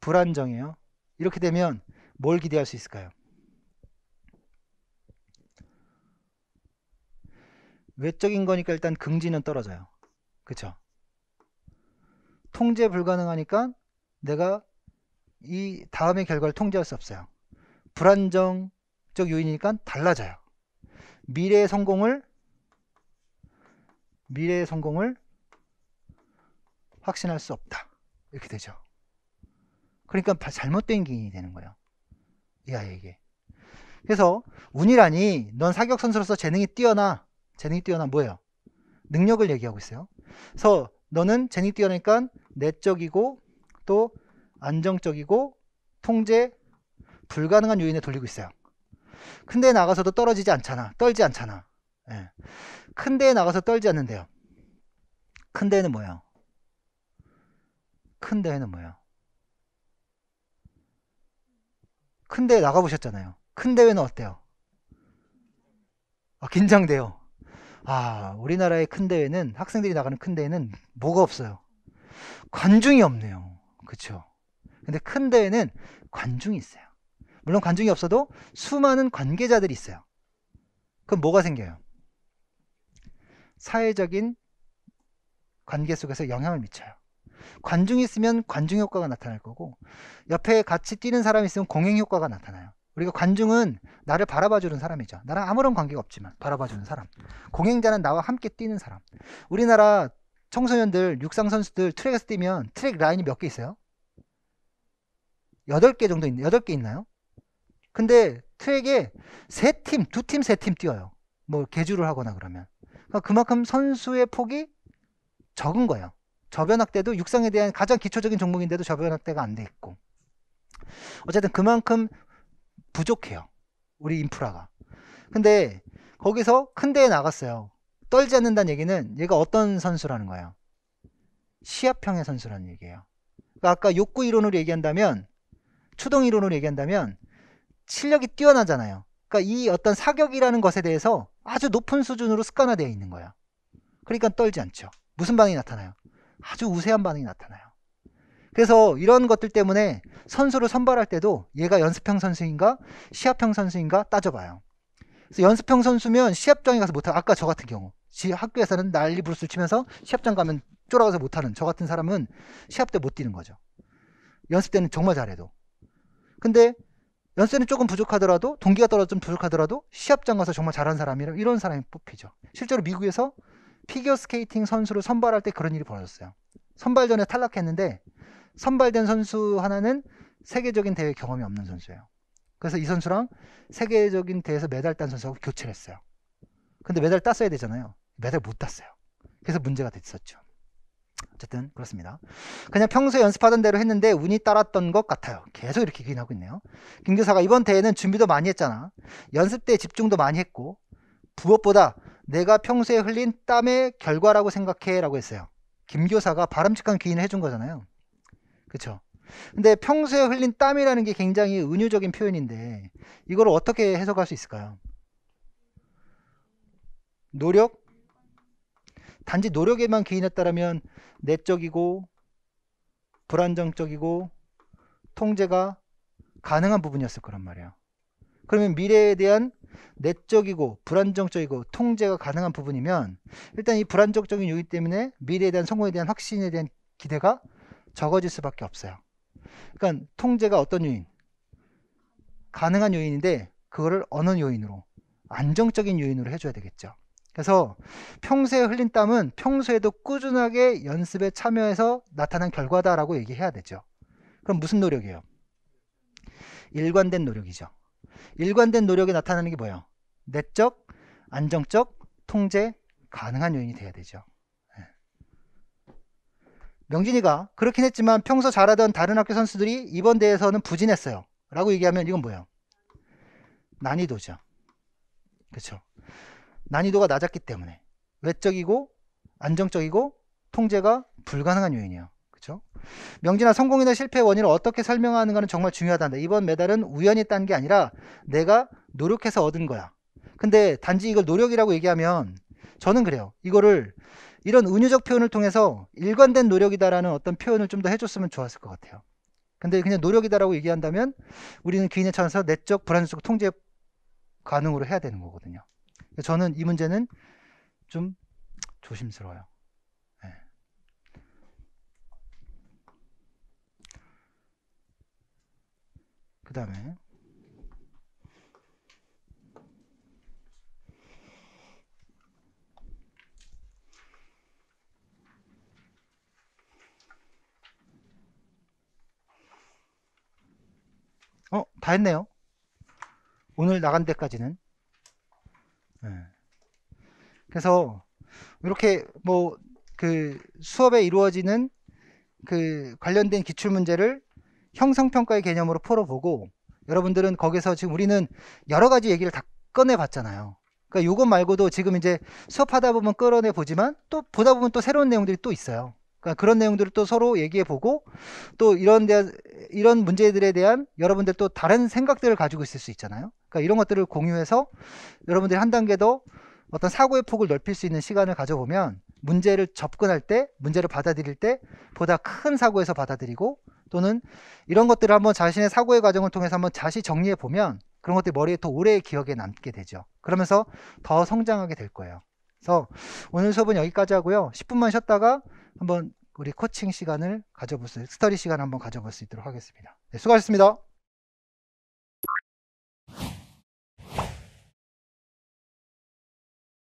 불안정이에요? 이렇게 되면 뭘 기대할 수 있을까요? 외적인 거니까 일단 긍지는 떨어져요. 그쵸? 통제 불가능하니까 내가 이 다음의 결과를 통제할 수 없어요. 불안정적 요인이니까 달라져요. 미래의 성공을 확신할 수 없다. 이렇게 되죠. 그러니까 잘못된 기인이 되는 거예요. 이 아이에게. 그래서 운이라니 넌 사격 선수로서 재능이 뛰어나 뭐예요? 능력을 얘기하고 있어요. 그래서 너는 재능이 뛰어나니까 내적이고 또 안정적이고 통제 불가능한 요인에 돌리고 있어요. 큰 데에 나가서도 떨지 않잖아. 예. 큰 데에 나가서 떨지 않는데요. 큰 데는 뭐예요? 큰 데에 나가보셨잖아요. 큰 대회는 어때요? 긴장돼요. 우리나라의 큰 대회는, 학생들이 나가는 큰 대회는 뭐가 없어요? 관중이 없네요. 그쵸? 근데 큰 대회는 관중이 있어요. 물론 관중이 없어도 수많은 관계자들이 있어요. 그럼 뭐가 생겨요? 사회적인 관계 속에서 영향을 미쳐요. 관중이 있으면 관중 효과가 나타날 거고, 옆에 같이 뛰는 사람이 있으면 공행 효과가 나타나요. 우리가 관중은 나를 바라봐주는 사람이죠. 나랑 아무런 관계가 없지만 바라봐주는 사람. 공행자는 나와 함께 뛰는 사람. 우리나라 청소년들, 육상 선수들 트랙에서 뛰면 트랙 라인이 몇 개 있어요? 8개 정도 있나요? 8개 있나요? 근데 트랙에 두 팀, 세 팀 뛰어요. 뭐 개주를 하거나 그러면. 그러니까 그만큼 선수의 폭이 적은 거예요. 저변학대도 육상에 대한 가장 기초적인 종목인데도 저변학대가 안 돼 있고. 어쨌든 그만큼 부족해요. 우리 인프라가. 근데 거기서 큰 데에 나갔어요. 떨지 않는다는 얘기는 얘가 어떤 선수라는 거예요? 시합형의 선수라는 얘기예요. 그러니까 아까 욕구 이론으로 얘기한다면, 추동 이론으로 얘기한다면 실력이 뛰어나잖아요. 그러니까 이 어떤 사격이라는 것에 대해서 아주 높은 수준으로 습관화되어 있는 거야. 그러니까 떨지 않죠. 무슨 반응이 나타나요? 아주 우세한 반응이 나타나요. 그래서 이런 것들 때문에 선수를 선발할 때도 얘가 연습형 선수인가 시합형 선수인가 따져봐요. 그래서 연습형 선수면 시합장에 가서 못하고, 아까 저 같은 경우 학교에서는 난리 부르스를 치면서 시합장 가면 쫄아가서 못하는 저 같은 사람은 시합 때 못 뛰는 거죠. 연습 때는 정말 잘해도. 근데 연습 때는 조금 부족하더라도, 동기가 떨어져 좀 부족하더라도 시합장 가서 정말 잘하는 사람이라 이런 사람이 뽑히죠. 실제로 미국에서 피겨스케이팅 선수를 선발할 때 그런 일이 벌어졌어요. 선발전에 탈락했는데 선발된 선수 하나는 세계적인 대회 경험이 없는 선수예요. 그래서 이 선수랑 세계적인 대회에서 메달 딴 선수하고 교체를 했어요. 근데 메달 땄어야 되잖아요. 메달 못 땄어요. 그래서 문제가 됐었죠. 어쨌든 그렇습니다. 그냥 평소에 연습하던 대로 했는데 운이 따랐던 것 같아요. 계속 이렇게 얘기하고 있네요. 김 교사가 이번 대회는 준비도 많이 했잖아. 연습 때 집중도 많이 했고 무엇보다 내가 평소에 흘린 땀의 결과라고 생각해 라고 했어요. 김 교사가 바람직한 귀인을 해준 거잖아요. 그쵸? 근데 평소에 흘린 땀이라는 게 굉장히 은유적인 표현인데 이걸 어떻게 해석할 수 있을까요? 노력? 단지 노력에만 기인했다라면 내적이고 불안정적이고 통제가 가능한 부분이었을 거란 말이에요. 그러면 미래에 대한 내적이고 불안정적이고 통제가 가능한 부분이면 일단 이 불안정적인 요인 때문에 미래에 대한 성공에 대한 확신에 대한 기대가 적어질 수밖에 없어요. 그러니까 통제가 어떤 요인? 가능한 요인인데 그거를 어느 요인으로? 안정적인 요인으로 해줘야 되겠죠. 그래서 평소에 흘린 땀은 평소에도 꾸준하게 연습에 참여해서 나타난 결과다라고 얘기해야 되죠. 그럼 무슨 노력이에요? 일관된 노력이죠. 일관된 노력에 나타나는 게 뭐예요? 내적, 안정적, 통제 가능한 요인이 돼야 되죠. 명진이가 그렇긴 했지만 평소 잘하던 다른 학교 선수들이 이번 대회에서는 부진했어요 라고 얘기하면 이건 뭐예요? 난이도죠. 그렇죠. 난이도가 낮았기 때문에 외적이고 안정적이고 통제가 불가능한 요인이에요. 그렇죠? 명진아, 성공이나 실패의 원인을 어떻게 설명하는가는 정말 중요하다. 이번 메달은 우연히 딴 게 아니라 내가 노력해서 얻은 거야. 근데 단지 이걸 노력이라고 얘기하면 저는 그래요. 이거를 이런 은유적 표현을 통해서 일관된 노력이다라는 어떤 표현을 좀 더 해줬으면 좋았을 것 같아요. 근데 그냥 노력이다라고 얘기한다면 우리는 귀인의 차원에서 내적 불안정적 통제 가능으로 해야 되는 거거든요. 저는 이 문제는 좀 조심스러워요. 네. 그 다음에 다 했네요. 오늘 나간 데까지는. 네. 그래서 이렇게 뭐 그 수업에 이루어지는 그 관련된 기출문제를 형성평가의 개념으로 풀어보고 여러분들은 거기서 지금 우리는 여러 가지 얘기를 다 꺼내 봤잖아요. 그러니까 이것 말고도 지금 이제 수업하다 보면 끌어내 보지만 또 보다 보면 또 새로운 내용들이 또 있어요. 그러니까 그런 내용들을 또 서로 얘기해 보고 또 이런 문제들에 대한 여러분들 또 다른 생각들을 가지고 있을 수 있잖아요. 그러니까 이런 것들을 공유해서 여러분들이 한 단계 더 어떤 사고의 폭을 넓힐 수 있는 시간을 가져보면 문제를 접근할 때, 문제를 받아들일 때 보다 큰 사고에서 받아들이고 또는 이런 것들을 한번 자신의 사고의 과정을 통해서 한번 다시 정리해 보면 그런 것들이 머리에 더 오래 기억에 남게 되죠. 그러면서 더 성장하게 될 거예요. 그래서 오늘 수업은 여기까지 하고요. 10분만 쉬었다가 한번 우리 코칭 시간을 가져볼 수, 스터디 시간 한번 가져볼 수 있도록 하겠습니다. 네, 수고하셨습니다.